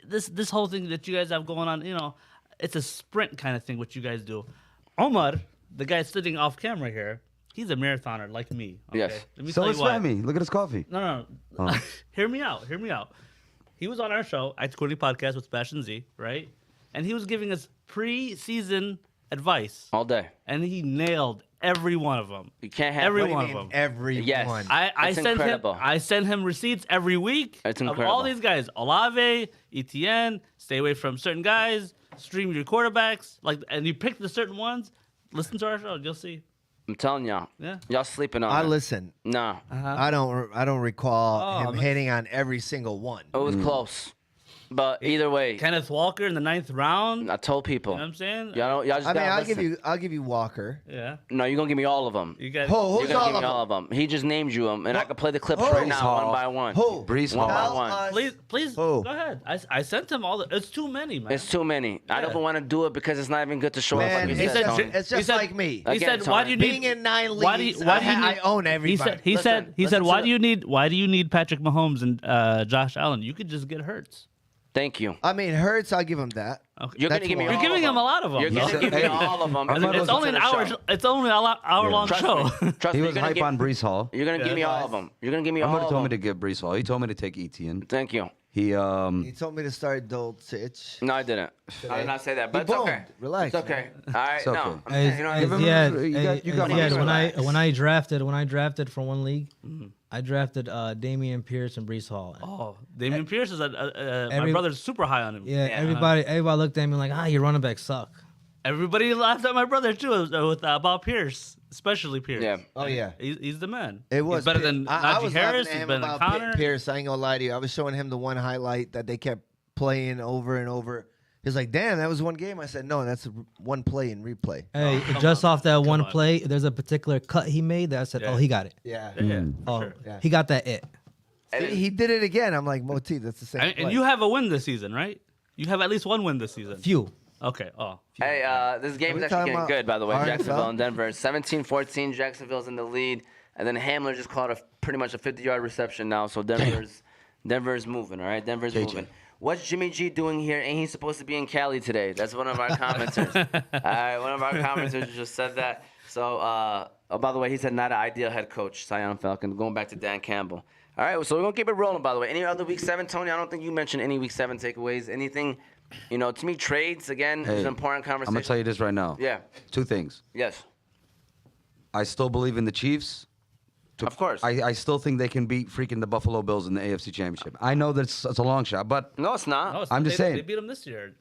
this whole thing that you guys have going on. You know, it's a sprint kind of thing. What you guys do. Omar, the guy sitting off camera here, he's a marathoner like me. Okay? Yes. Let me So tell it's you why. Fahmy. Look at his coffee. No. Oh. Hear me out. He was on our show, Quarterly Podcast with Sebastian Z, right? And he was giving us pre-season advice, All day. and he nailed every one of them. You can't have Every What do you one mean, of them. every Yes. one. I It's send incredible. I send him receipts every week It's of incredible. all these guys. Olave, ETN, stay away from certain guys, stream your quarterbacks, and you pick the certain ones. Listen to our show, you'll see. I'm telling y'all. Yeah. Y'all sleeping on I it. listen. Nah. I don't recall Oh, him man. hitting on every single one. It was close. But either way, Kenneth Walker in the 9th round. I told people. You know what I'm saying? Y'all just I mean, gotta I'll listen. give you Walker. Yeah. No, you're going to give me all of them. You got. Who? You're Who's going to all give of me all them? of them. He just named you them, and I can play the clips Who? right now, Hall. one by one. Who? Brees One by Hall. one. Please, Who? go ahead. I sent him all the. It's too many, man. It's too many. I don't Yeah. want to do it because it's not even good to show Man, up. Like you it's said, just, Tony. it's He just said- like me. He Again, said, "Why do you Tony. need?" Being in 9 Why do leagues, you, why do you I need, own He everybody. said. He Listen, said. He listen said. to Why the- do you need? Why do you need Patrick Mahomes and Josh Allen? You could just get Hurts. Thank you. I mean, Hurts, I'll give him that. Okay. You're going That's to give me one. all You're giving of him a lot of them. You're though. going to give me Hey, all of them. I'm not It's only an hour. It's only an hour-long Trust show. me. Trust He me. was hype on Brees Hall. You're going to give me all of them. You're going to give me all Ahmed of told me them. to give Brees Hall. He told me to take Etienne. Thank you. He He told me to start Dolcich. No, I didn't. I did not say that, but it's boomed. okay. Relax, It's okay. All right, It's no. okay. I'm Hey, saying, you know, hey, give him- Ziad, you got hey, money. Ziad, when I drafted from one league, I drafted Damian Pierce and Brees Hall. Oh, Damian Pierce is my every- brother's super high on him. Yeah, everybody looked at me like, your running backs suck. Everybody laughed at my brother too with about Pierce, especially Pierce. Yeah. Oh, yeah. He's the man. It was He's better Pi- than I Najee was Harris. laughing He's at him better than about Connor. Pierce. I ain't gonna lie to you. I was showing him the one highlight that they kept playing over and over. He's like, "Damn, that was one game." I said, "No, that's one play in replay." Hey, just off that one on. play, there's a particular cut he made that I said, Yeah. oh, he got it. Yeah, Yeah, Oh, sure. Yeah. he got that it. See, he did it again. I'm like, Moti, that's the same. And play. you have a win this season, right? You have at least one win this season. Few. Okay. Oh. Hey, this game Are is we actually talking getting about good, by the way. RFL? Jacksonville and Denver. 17-14. Jacksonville's in the lead. And then Hamler just caught pretty much a 50-yard reception now. So Denver's moving, all right? Denver's moving. What's Jimmy G doing here? Ain't he supposed to be in Cali today? That's one of our commenters. All right, one of our commenters just said that. So, oh, by the way, he said not an ideal head coach, Sion Falcon, going back to Dan Campbell. All right, so we're going to keep it rolling, by the way. Any other Week 7, Tony? I don't think you mentioned any Week 7 takeaways. Anything, to me, trades, again, is an important I'm conversation. gonna tell you this right now. Yeah, 2 things. yes, I still believe in the Chiefs. of course. I still think they can beat freaking the Buffalo Bills in the AFC Championship. I know that it's a long shot, but No, it's not. No, I'm just saying. They beat him this year.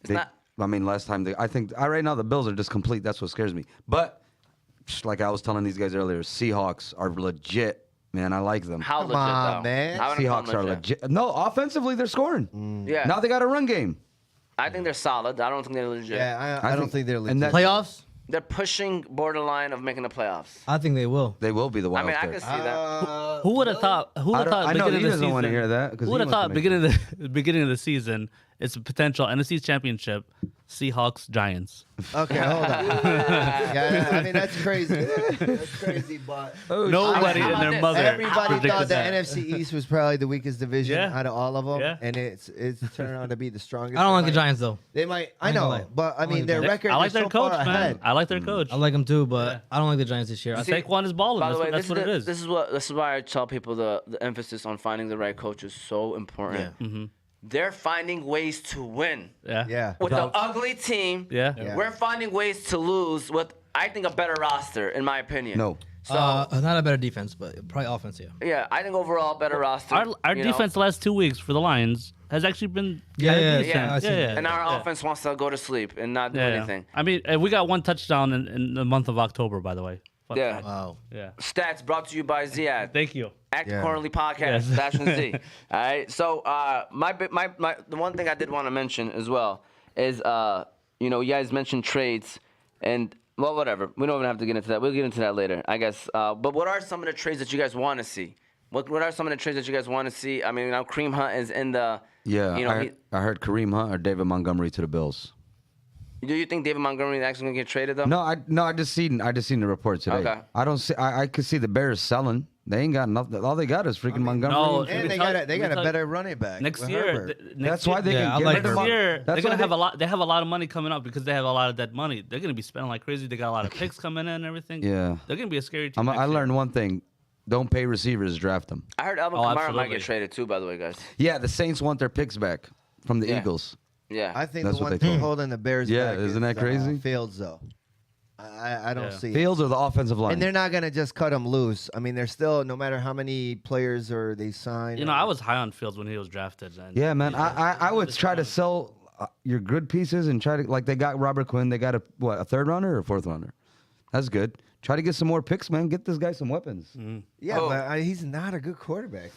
it's they, not. I mean, last time I think right now the Bills are just complete. That's what scares me. But like I was telling these guys earlier, Seahawks are legit. Man, I like them. How Come legit, on, though? man. I wouldn't call Seahawks them are legit. No, offensively they're scoring. Yeah, Now they got a run game. I think they're solid. I don't think they're legit. Yeah, I don't think they're legit. and that- Playoffs? They're pushing borderline of making the playoffs. I think they will. They will be the I wild mean, I card. can see that. Who would have thought? Who would have thought? I know beginning he of the doesn't want to season- hear that because Who would have thought beginning of the season it's a potential NFC Championship, Seahawks Giants. Okay, hold on. Yeah, I mean that's crazy. That's crazy, but Nobody how and their about mother everybody predicted thought the that. NFC East was probably the weakest division Yeah. out of all of them, Yeah. and it's turned out to be the strongest. I don't like They the might- Giants, though. They might. I ain't gonna know, lie. but I I mean like their the record. I like is their so coach, far man. ahead. I like their coach. I like them too, but Yeah. I don't like the Giants this year. I think Saquon is balling. By the way, That's what it is. This is why I tell people the emphasis on finding the right coach is so important. Mm-hmm. They're finding ways to win. Yeah. Yeah. With the ugly team, Yeah. Yeah. we're finding ways to lose with, I think, a better roster, in my opinion. No. So, not a better defense, but probably offense, yeah. yeah, I think overall better roster. Our you know. defense the last 2 weeks for the Lions has actually been Yeah, kinda yeah, decent. yeah, I see that. And our yeah. offense wants to go to sleep and not do Yeah. anything. I mean, we got one touchdown in the month of October, by the way. Fuck Yeah. that. Wow. Yeah. Stats brought to you by Ziad. Thank you. Act Yeah. Accordingly podcast, Yes. Dash and Z. All right. So the one thing I did want to mention as well is you guys mentioned trades and well whatever. We don't even have to get into that. We'll get into that later, I guess. But what are some of the trades that you guys want to see? What are some of the trades that you guys want to see? I mean, now Kareem Hunt is in the Yeah, I heard Kareem Hunt or David Montgomery to the Bills. do you think David Montgomery is actually gonna get traded though? No, I just seen the report today. Okay. I don't see. I could see the Bears selling. They ain't got nothing. All they got is freaking Montgomery. no, And we they talk- got a, they we got a talk- better running back. Next with year, Herbert. That's why they Yeah, I can get like rid of Next Mon- year, That's they're gonna why have a lot. They have a lot of money coming up because they have a lot of that money. They're gonna be spending like crazy. They got a lot of picks coming in and everything. Yeah. They're gonna be a scary team. I next year. learned one thing: don't pay receivers, draft them. I heard Alvin Oh, Kamara might absolutely. get traded too. By the way, guys. Yeah, the Saints want their picks back from the Yeah. Eagles. Yeah. I think That's the what one they team told holding the Bears Yeah, back isn't is, that crazy? Fields, though. I don't Yeah. see it. Fields or the offensive line? And they're not going to just cut him loose. I mean, they're still, no matter how many players or they sign. You know, I was high on Fields when he was drafted. And Yeah, man. he's I would try to sell your good pieces and try to, like, they got Robert Quinn. They got a third rounder or a fourth rounder? That's good. Try to get some more picks, man. Get this guy some weapons. Yeah, Oh. but he's not a good quarterback, man.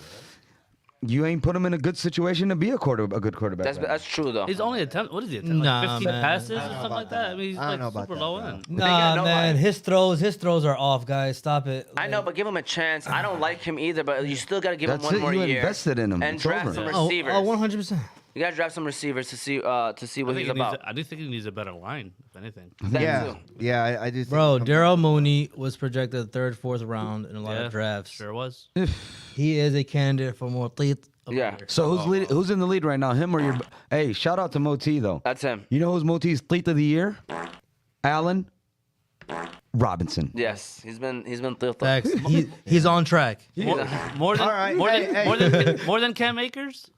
You ain't put him in a good situation to be a good quarterback. That's right that's true though. He's only attempt. What is he attempt? Nah, Like 15 man. passes or I don't know something like about that. that. I mean, he's I don't like know about super that, low bro. end. Nah, no man, eye. his throws are off, guys. Stop it. I know, but give him a chance. I don't like him either, but you still got to give That's him one it. more You year. invested in him. And It's draft over. some Oh, receivers. 100%. You got to draft some receivers to see I, what think he's he needs about. I do think he needs a better line, if anything. That Yeah, too. yeah, I do think Bro, he comes- Daryl Mooney was projected third, fourth round in a lot Yeah, of drafts. Sure was. He is a candidate for more teeth. Yeah. So who's in the lead right now? Him or your? Hey, shout out to Moti though. That's him. You know who's Moti's Cleat of the year? Allen Robinson. Yes, he's been tilted. Facts. He's on track. More than All right, more hey, than hey. more than Cam Akers.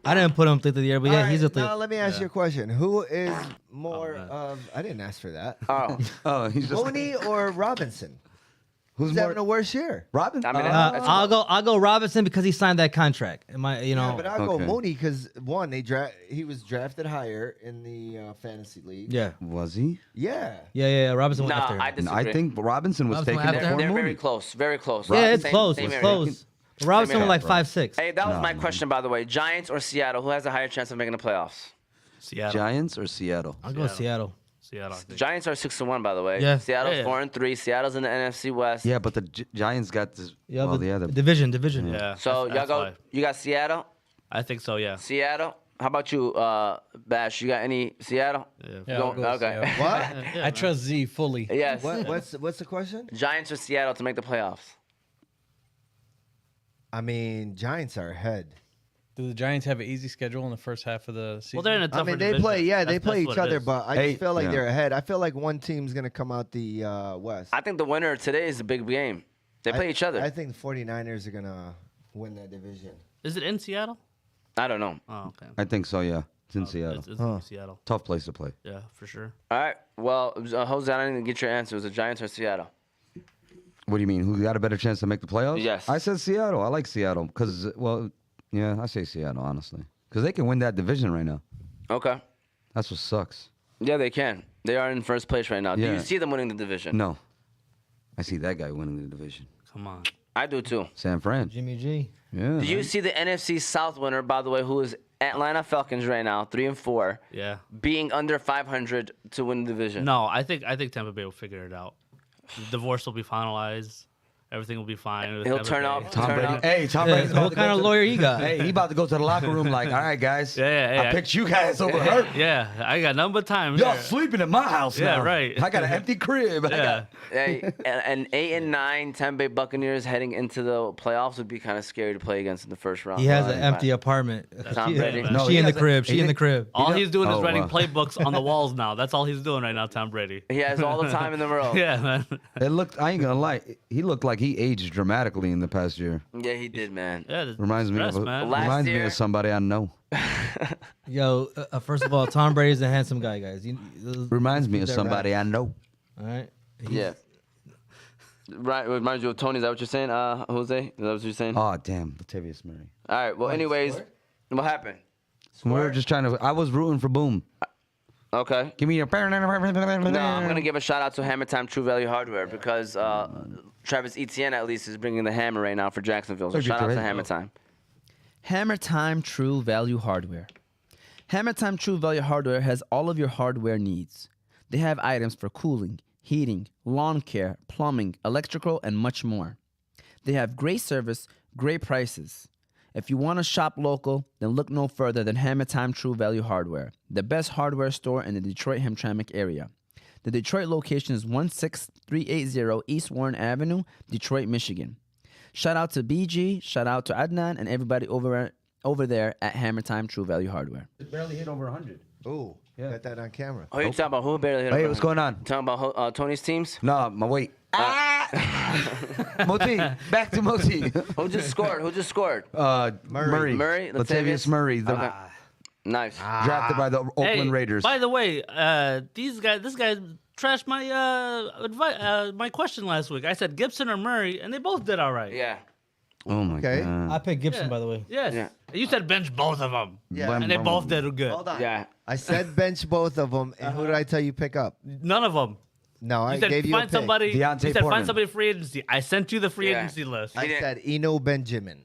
I didn't put him teeth of the year, but yeah, All he's a right, teeth. now let me ask you a question. Who is more of? I didn't ask for that. Oh, Oh, he's just Mooney or Robinson? who's Who's more having a worse year? Robinson. I mean, Uh, I'll go Robinson because he signed that contract. Am I, you know? Yeah, but I'll go Okay. Mooney because one, he was drafted higher in the fantasy league. yeah. Was he? Yeah. Robinson went nah, after him. I And disagree. I think Robinson was Robinson taken went after before him? they're Mooney. very close. Very close. Yeah, it's Same- close. same It's area. close. Robinson area. was like 5'6". Hey, that was No, my man. question, by the way. Giants or Seattle? Who has a higher chance of making the playoffs? Seattle. Giants or Seattle? I'll go Seattle. Seattle. I think. Giants are 6-1, by the way. Yeah. Seattle's Yeah. 4-3. Seattle's in the NFC West. Yeah, but the Giants got this. Yeah, well, but yeah, division. Yeah. So y'all that's go. why. You got Seattle. I think so. Yeah. Seattle. How about you, Bash? You got any Seattle? Yeah. Yeah, Go- I'll go with okay. Seattle. What? Yeah, I trust Z fully. Yes. What's the question? Giants or Seattle to make the playoffs? I mean, Giants are ahead. Do the Giants have an easy schedule in the first half of the season? Well, they're in a I tougher mean, they division. play. Yeah, they That's play what each it other, is. but I Hey, just feel like yeah. they're ahead. I feel like one team's gonna come out the West. I think the winner today is a big game. They play each other. I think the 49ers are gonna win that division. Is it in Seattle? I don't know. Oh, okay. I think so. Yeah, it's in Seattle. It's in Seattle. Tough place to play. Yeah, for sure. All right. Well, Jose, I didn't get your answer. Was it Giants or Seattle? What do you mean? Who got a better chance to make the playoffs? Yes. I said Seattle. I like Seattle because, well, yeah, I say Seattle honestly because they can win that division right now. Okay. That's what sucks. Yeah, they can. They are in first place right now. Do Yeah. you see them winning the division? No, I see that guy winning the division. Come on. I do too. San Fran. Jimmy G. Yeah. Do you see the NFC South winner, by the way, who is Atlanta Falcons right now, 3-4, Yeah. being under 500 to win the division? No, I think Tampa Bay will figure it out. The divorce will be finalized. Everything will be fine. with He'll Tampa turn Bay. off. Tom turn Brady. off. Hey, Tom Yeah, Brady's about what to kind go of to- lawyer he got? Hey, he about to go to the locker room like, all right, guys. Yeah. I picked you guys over her. Yeah, I got number time. Y'all here. sleeping in my house Yeah, now. right. I got an empty crib. I Yeah. got- Hey, an 8-9 Tampa Bay Buccaneers heading into the playoffs would be kind of scary to play against in the first round. He has Right. an empty apartment. Tom Brady. No, she he in the has a- crib. he She in the didn't- crib. All he's doing is Oh, writing wow. playbooks on the walls now. That's all he's doing right now, Tom Brady. He has all the time in the world. Yeah, man. It looked. I ain't gonna lie. He looked like he aged dramatically in the past year. Yeah, he did, man. Yeah, the Reminds me stress, of man. Last reminds me year- of somebody I know. Yo, first of all, Tom Brady's a handsome guy, guys. Reminds me of They're somebody I know. All right. Yeah. Right, reminds you of Tony. Is that what you're saying, Jose? Is that what you're saying? Oh damn, Latavius Murray. All right. Well, anyways, what happened? We were just trying to. I was rooting for Boom. Okay. Give me a. No, I'm gonna give a shout out to Hammer Time True Value Hardware because Travis Etienne at least is bringing the hammer right now for Jacksonville. So Thank you, shout out to Travis. Hammer Time. Hammer Time True Value Hardware. Hammer Time True Value Hardware has all of your hardware needs. They have items for cooling, heating, lawn care, plumbing, electrical, and much more. They have great service, great prices. If you want to shop local, then look no further than Hammer Time True Value Hardware, the best hardware store in the Detroit-Hamtramck area. The Detroit location is 16380 East Warren Avenue, Detroit, Michigan. Shout out to BG, shout out to Adnan, and everybody over there at Hammer Time True Value Hardware. It barely hit over 100. Ooh, got that on camera. Oh, you talking about who barely hit? Hey, over what's 100? going on? Talking about Tony's teams? No, my wait. Moti, back to Moti. Who just scored? Who just scored? Murray. Murray? Latavius Murray. The- Okay. Nice. Drafted by the Oakland Hey, Raiders. By the way, this guy trashed my question last week. I said Gibson or Murray, and they both did all right. Yeah. Oh my Okay. god. I picked Gibson, Yeah. by the way. Yes. Yeah. You said bench both of them. Yeah. And they both did good. Hold on. Yeah. I said bench both of them, and who did I tell you pick up? None of them. No, I You said gave you a find pick. somebody. Deontay You said Foreman. find somebody free agency. I sent you the free Yeah. agency list. I didn't- said Eno Benjamin.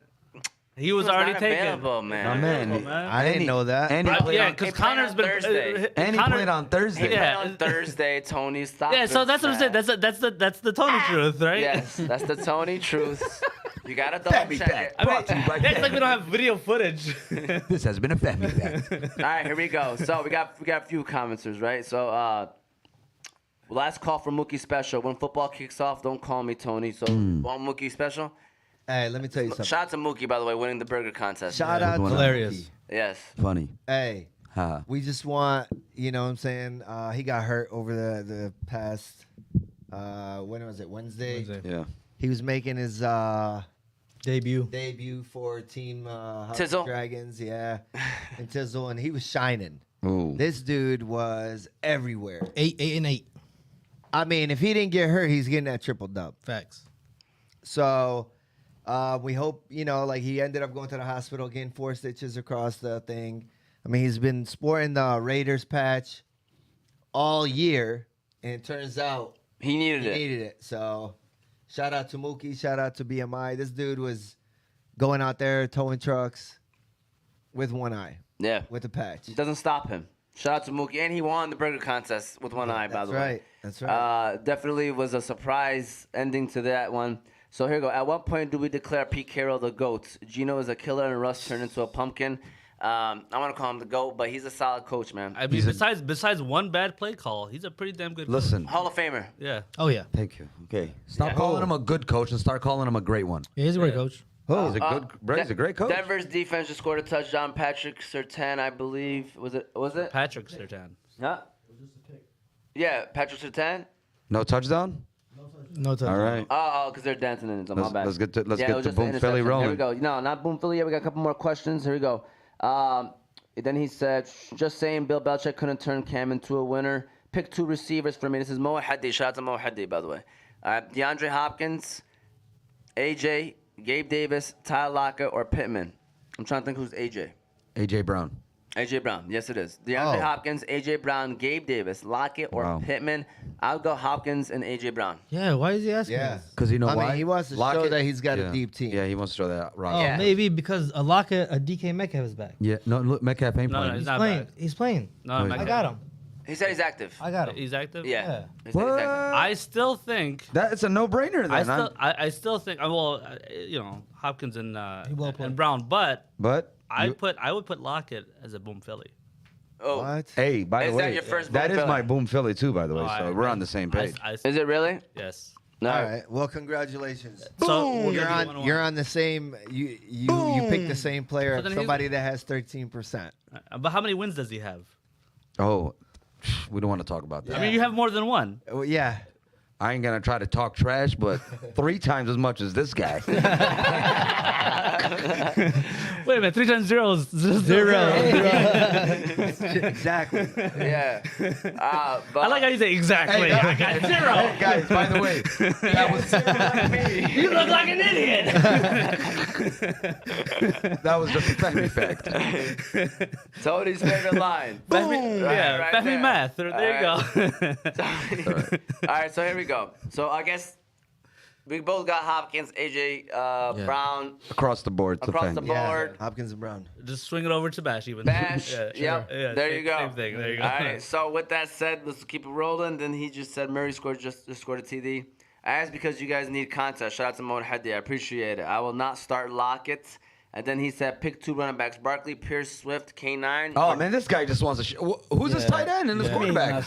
He was Not already taken. available, man. My man. Available, man. I didn't know that. And he Right, played yeah, on, because he played Connor's on been Thursday. and he Connor- played on He Thursday. played Yeah. on Thursday. Tony, stop. Yeah, so it, that's what I'm saying. man. That's the Tony truth, right? Yes, that's the Tony truth. You gotta double Family check Pack. it. Brought to you by Yeah, it's like we Family. don't have video footage. This has been a family pack. All right, here we go. So we got a few commenters, right? So last call for Mookie Special. When football kicks off, don't call me Tony. So want Mookie Special? Hey, let me tell you something. Shout out to Mookie, by the way, winning the burger contest. Shout out to Hilarious. Mookie. Yes. Funny. Hey, Ha. we just want, you know what I'm saying? He got hurt over the past, when was it? Wednesday? Yeah. He was making his Debut. debut for Team House Tizzle. of Dragons, yeah, and Tizzle, and he was shining. Ooh. This dude was everywhere. 8 I mean, if he didn't get hurt, he's getting that triple dub. Facts. So we hope, you know, like he ended up going to the hospital, getting 4 stitches across the thing. I mean, he's been sporting the Raiders patch all year, and it turns out He needed he it. needed it. So shout out to Mookie, shout out to BMI. This dude was going out there towing trucks with one eye, Yeah. with a patch. It doesn't stop him. Shout out to Mookie. And he won the burger contest with one eye, by That's the way. right. That's right. Definitely was a surprise ending to that one. So here we go. At what point do we declare Pete Carroll the GOAT? Gino is a killer and Russ turned into a pumpkin. I want to call him the GOAT, but he's a solid coach, man. I mean, besides one bad play call, he's a pretty damn good. Listen. Hall of Famer. Yeah. Oh, yeah. Thank you. Okay. Stop calling him a good coach and start calling him a great one. Yeah, he's a great coach. He's a good. He's a great coach. Denver's defense just scored a touchdown. Patrick Surtain, I believe. Was it? Patrick Surtain. Huh? Yeah, Patrick Surtain. No touchdown. No touch. All right. Oh, because they're dancing in it. So my Let's- bad. let's get to- let's Yeah, get it was to just an Boom Philly interception. Here we rolling. go. No, not Boom Philly yet. We got a couple more questions. Here we go. Then he said, just saying Bill Belichick couldn't turn Cam into a winner. Pick 2 receivers for me. This is Mo Haddi. Shout out to Mo Haddi, by the way. DeAndre Hopkins, AJ, Gabe Davis, Ty Lockett, or Pittman. I'm trying to think who's AJ. AJ Brown. AJ Brown. Yes, it is. DeAndre Oh. Hopkins, AJ Brown, Gabe Davis, Lockett, or Wow. Pittman. I'll go Hopkins and AJ Brown. Yeah, why is he asking Yeah. us? Because you know I why? mean, he wants to show Lockett- that he's got Yeah. a deep team. Yeah, he wants to show that. Oh, Rock. Yeah. maybe because a DK Metcalf is back. Yeah. No, look, Metcalf ain't No, playing. he's He's not playing. back. He's playing. No, I I Metcalf. got him. He said he's active. I got him. He's active. Yeah. Yeah. He said he's active. I still think. That's a no-brainer. Then. I still think. You know, Hopkins and will play. and Brown, but But I would put Lockett as a boom Philly. Oh, What? hey, by Is the that way, your first that Boom is Philly? my boom Philly too. By the way, Oh, so I- we're on the same page. is it really? Yes. No. All right. Well, congratulations. So we'll You're give you on. one-on-one. You're on the same. You picked the same player. So then here's- Somebody that has 13%. But how many wins does he have? Oh, we don't want to talk about that. I mean, you have more than one. Well, yeah. I ain't gonna try to talk trash, but 3 times as much as this guy. Wait a minute, 3 times 0 is 0. Exactly. Yeah. But I like how you say exactly. I got 0. Guys, by the way, that was You look like an idiot. that was just a family fact. Tony's favorite line. Yeah, right family there. math. There you go. All right, so here we go. So I guess we both got Hopkins, AJ Brown Across the board. it's a across the thing. Yeah. board. Hopkins and Brown. Just swing it over to Bash even. Bash. Yeah, Yep. yeah, there same- you go. Same thing. There you go. All right. So with that said, let's keep it rolling. Then he just said Murray just scored a TD. I asked because you guys need context. Shout out to Mo Haddi. I appreciate it. I will not start Lockett. And then he said pick 2 running backs: Barkley, Pierce, Swift, K9. Oh man, this guy just wants to. Who's his tight end and his quarterback?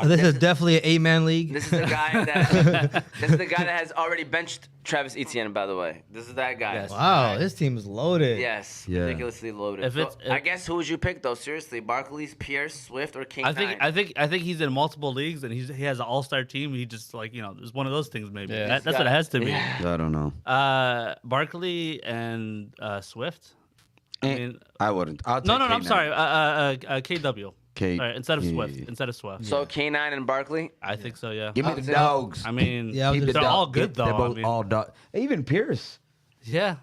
This is definitely an 8-man league. This is the guy that has already benched Travis Etienne. By the way, this is that guy. Yes. Wow, this team is loaded. Yes, Yeah. ridiculously loaded. If So, it's- if- I guess who would you pick though? Seriously, Barkley, Pierce, Swift, or King? I think he's in multiple leagues and he has an all-star team. He just it's one of those things maybe. Yeah. That's what it has to be. I don't know. Barkley and Swift. I wouldn't. I'll take No, I'm K9. sorry. KW. K- Sorry, instead of yeah. Swift. Instead of Swift. So K9 and Barkley. I think so. Yeah. Give me the dogs. I mean, Yeah, I was Keep gonna it they're say- all dog- good though. They're I both mean, all dog. Even Pierce. yeah.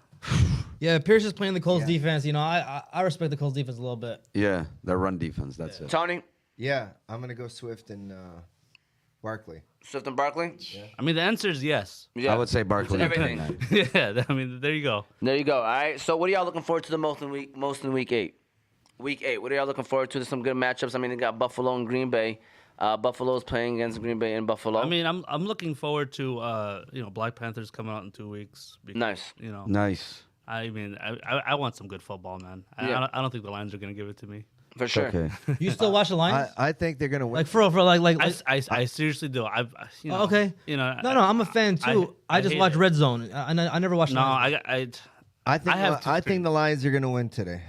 Yeah, Pierce is playing the Colts defense. You know, I respect the Colts defense a little bit. Yeah, their run defense. That's it. Tony, Yeah, I'm gonna go Swift and Barkley. Swift and Barkley. I mean, the answer is yes. Yeah. I would say Barkley. and Everything. K9. Yeah. I mean, there you go. There you go. All right. So, what are y'all looking forward to the most in week 8? Week 8. What are y'all looking forward to? There's some good matchups. I mean, they got Buffalo and Green Bay. Buffalo's playing against Green Bay in Buffalo. I mean, I'm looking forward to Black Panthers coming out in 2 weeks. Because, Nice. Nice. I mean, I want some good football, man. Yeah. I don't think the Lions are gonna give it to me. for sure. Okay. You still watch the Lions? I think they're gonna win. Like for I seriously do. okay. No, I'm a fan too. I just hate watch it. Red Zone. I never watched. No, Lions. I think have to I think the Lions are gonna win today.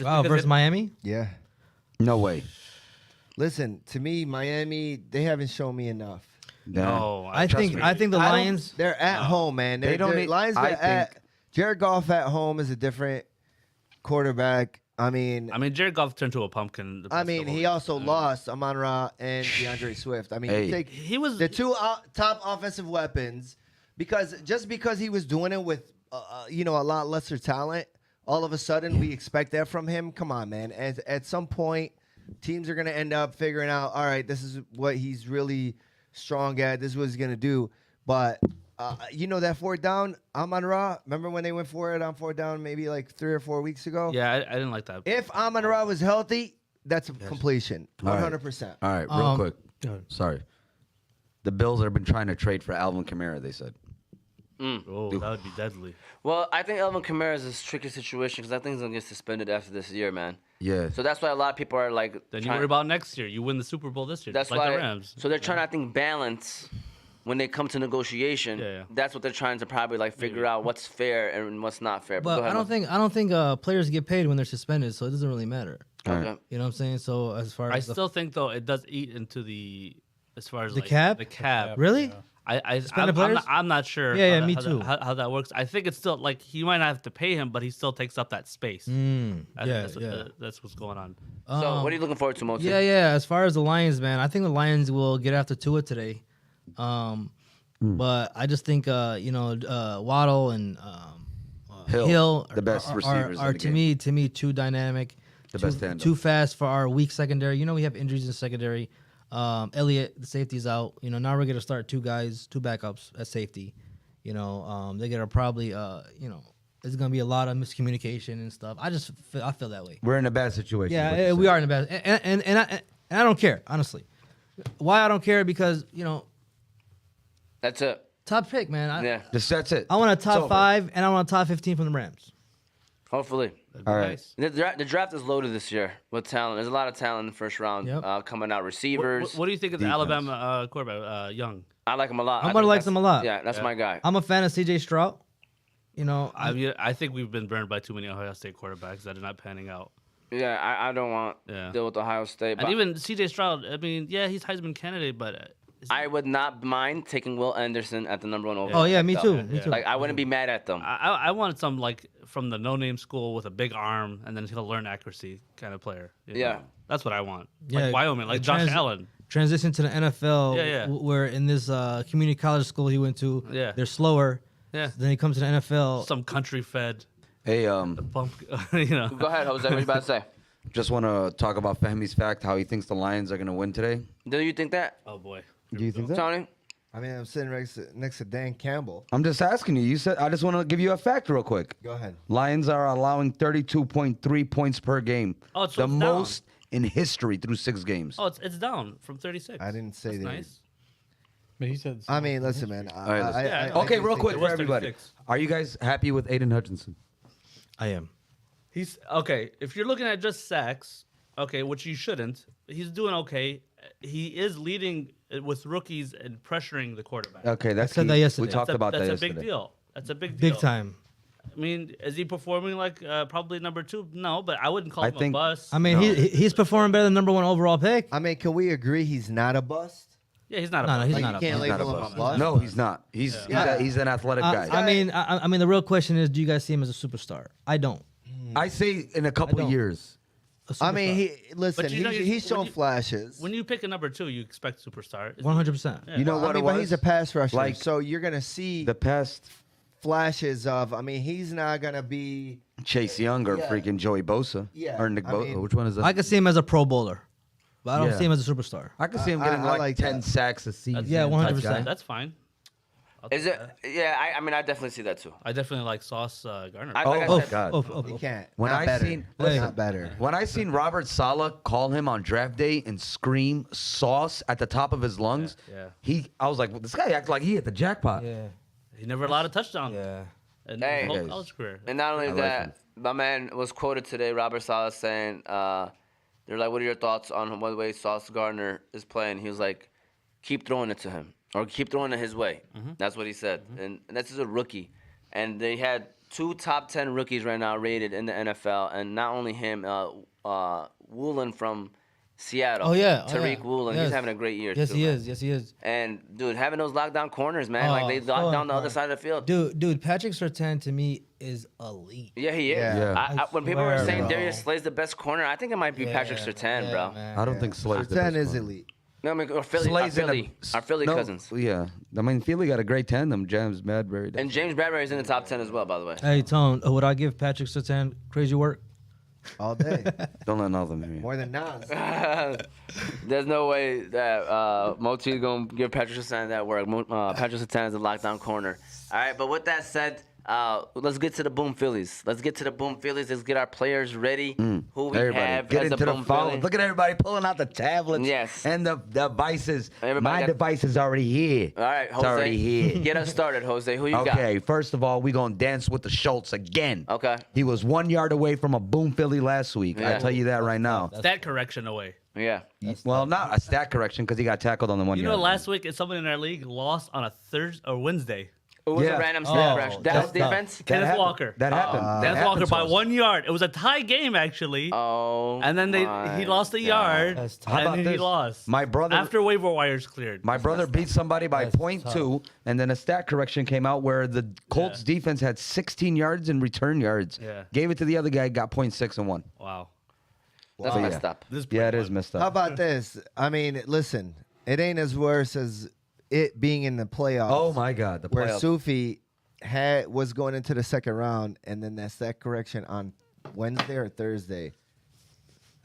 Wow, versus Miami. Yeah. No way. Listen, to me, Miami, they haven't shown me ugh. No, I trust think me. the Lions. They're at home, man. They don't they're- need- Lions. I They're at Jared Goff at home is a different quarterback. I mean, Jared Goff turned to a pumpkin. he also lost Amon-Ra and DeAndre Swift. I mean, Hey. you take He was the two top offensive weapons because he was doing it with a lot lesser talent. All of a sudden, we expect that from him. Come on, man. At some point, teams are going to end up figuring out, all right, this is what he's really strong at. This is what he's going to do. But, that fourth down, Amon-Ra, remember when they went for it on fourth down maybe like 3 or 4 weeks ago? Yeah, I didn't like that. If Amon-Ra was healthy, that's a completion. All right. 100%. All right, real quick. go ahead. Sorry. The Bills have been trying to trade for Alvin Kamara, they said. Oh, that would be deadly. Well, I think Alvin Kamara is a tricky situation because I think he's gonna get suspended after this year, man. Yeah. So that's why a lot of people are like. Then you trying- worry about next year. You win the Super Bowl this year, That's just like why. the Rams. So they're trying to, I think, balance when they come to negotiation. Yeah. That's what they're trying to probably like figure out what's fair and what's not fair. But go ahead, I don't think players get paid when they're suspended, so it doesn't really matter. Okay. You know what I'm saying? So as far I as still think though it does eat into as far as The like, cap? The cap. really. I'm players? not sure. Yeah, how me that- too. How that works? I think it's still like he might not have to pay him, but he still takes up that space. I think that's what's going on. So what are you looking forward to, Mo? Yeah. As far as the Lions, man, I think the Lions will get after Tua today. But I just think Waddle and Hill the best receivers are in the to game. me too dynamic, The too, best tandem. too fast for our weak secondary. We have injuries in secondary. Elliott, the safety's out. Now we're gonna start two backups at safety. They're gonna probably there's gonna be a lot of miscommunication and stuff. I feel that way. We're in a bad situation. Yeah, what you're we saying. are in a bad, and I don't care, honestly. Why I don't care because That's it. top pick, man. Yeah. That's it. I want a It's top over. 5 and I want a top 15 from the Rams. Hopefully. All right. Nice. The draft is loaded this year with talent. There's a lot of talent in the first round Yep. coming out. Receivers. What do you think of the Defense. Alabama quarterback, Young? I like him a lot. Everybody likes him a lot. Yeah, that's my guy. I'm a fan of CJ Stroud. I think we've been burned by too many Ohio State quarterbacks that are not panning out. Yeah, I don't want Yeah. to deal with Ohio State. But And even CJ Stroud, I mean, yeah, he's Heisman candidate, but I would not mind taking Will Anderson at the number 1 overall. Oh yeah, me pick, too. though. Me too. Like I wouldn't be mad at them. I wanted some like from the no-name school with a big arm, and then he'll learn accuracy kind of player. Yeah. know? That's what I want. Yeah, Like Wyoming, like Josh Allen. Transition to the NFL. Yeah. Where in this community college school he went to, Yeah. they're slower. Yeah. Then he comes to the NFL. Some country fed Hey, bump, Go ahead, Jose. What you about to say? just want to talk about Fahmi's fact, how he thinks the Lions are going to win today. Do you think that, Oh boy. Do you think that? Tony? I mean, I'm sitting next to Dan Campbell. I'm just asking you. You said I just want to give you a fact real quick. Go ahead. Lions are allowing 32.3 points per game. Oh, it's the down. most in history through 6 games. Oh, it's down from 36. I didn't say That's that. nice. But he said. I mean, listen, man. All right, listen. Yeah, I know. Okay, just real think quick it for was everybody. 36. Are you guys happy with Aiden Hutchinson? I am. He's okay. If you're looking at just sacks, okay, which you shouldn't, he's doing okay. He is leading with rookies and pressuring the quarterback. Okay, that's said key. that yesterday. We talked about that That's yesterday. a big deal. That's a big deal. Big time. I mean, is he performing like probably number 2? No, but I wouldn't call I him think- a bust. I mean, No. he's performing better than number 1 overall pick. I mean, can we agree he's not a bust? yeah, he's not a No, no, bust. he's Like, not you a can't bust. He's not a label him a bust. bust. No, he's not. He's an athletic guy. I mean, the real question is, do you guys see him as a superstar? I don't. I say in a couple don't. years. I mean, listen, But you know, he's shown when you- flashes. When you pick a number 2, you expect superstar. 100%. You know what I mean, it but was? he's a pass rusher, Like, so you're gonna see the past flashes of. I mean, he's not gonna be. Chase Young or Yeah. freaking Joey Bosa. Yeah, Or Nick I Bosa. mean- Which one is that? I could see him as a Pro Bowler, but I don't Yeah. see him as a superstar. I could see him I- getting I like, like 10 that. sacks a season. Yeah, type 100%. guy. That's fine. I'll Is take it? that. Yeah, I mean, I definitely see that too. I definitely like Sauce Gardner. Like I Oh, said, God. He can't. When not I better. seen- Not better. When I seen Robert Saleh call him on draft day and scream sauce at the top of his lungs, Yeah. I was like, well, this guy acts like he hit the jackpot. Yeah. He never allowed a touchdown Yeah. in Hey. his whole Guys. college career. And not only I like that, him. my man was quoted today, Robert Saleh, saying, they're like, what are your thoughts on the way Sauce Gardner is playing? He was like, keep throwing it to him or keep throwing it his way. That's what he said. And this is a rookie. And they had 2 top 10 rookies right now rated in the NFL. And not only him, Woolen from Seattle. Oh, yeah. Tariq Woolen. Yes. He's having a great year, Yes, too. he man. is. Yes, he is. And, dude, having those lockdown corners, man. Oh, Like, they lock so down the other important. side of the field. Dude, Patrick Surtain to me is elite. Yeah, he is. Yeah. Yeah. When people were swear, saying bro. Darius Slay's the best corner, I think it might be Patrick Surtain, Yeah, bro. man. I don't think Slay's the Ten best is corner. elite. No, I mean, or Philly, Slay's in our Philly no, cousins. Yeah. I mean, Philly got a great tandem. James Madbury. And James Bradbury's in the top 10 as well, by the way. Hey, Tone, would I give Patrick Surtain crazy work? All day. Don't let nothing hear you. More than Nas. There's no way that Moti's going to give Patrick Surtain that work. Patrick Surtain is a lockdown corner. All right, but with that said, let's get to the Boom Phillies. Let's get our players ready. Who we Everybody, have get as into a the Boom phone. Philly. Look at everybody pulling out the tablets. Yes. And the devices. Everybody My got- device is already here. All right, It's Jose. already here. Get us started, Jose. Who you got? Okay, first of all, we're going to dance with the Schultz again. Okay. He was 1 yard away from a Boom Philly last week. Yeah. I tell you that right now. Stat correction away. Yeah. Well, not a stat correction because he got tackled on the 1 You yard. know, last week someone in our league lost on a Thursday or Wednesday. It was Yeah. a random Oh, stat correction. Dallas that's tough. defense? That Kenneth happened. Walker. That happened. That Dennis happened Walker to by us. 1 yard. It was a tie game actually. Oh. And then he my lost a God. yard, That's tough. How and about then he this? lost. My brother- after waiver wires cleared. My brother beat somebody by That's 0.2, and then a stat correction came out where the Colts defense had 16 yards in return yards. Yeah. Gave it to the other guy, got 0.6 and won. Wow. That's So, messed yeah. up. This is Yeah, it pretty is fun. messed up. How about this? I mean, listen, it ain't as worse as it being in the playoffs. Oh my God, the Where playoffs. Sufi was going into the second round, and then that's that correction on Wednesday or Thursday.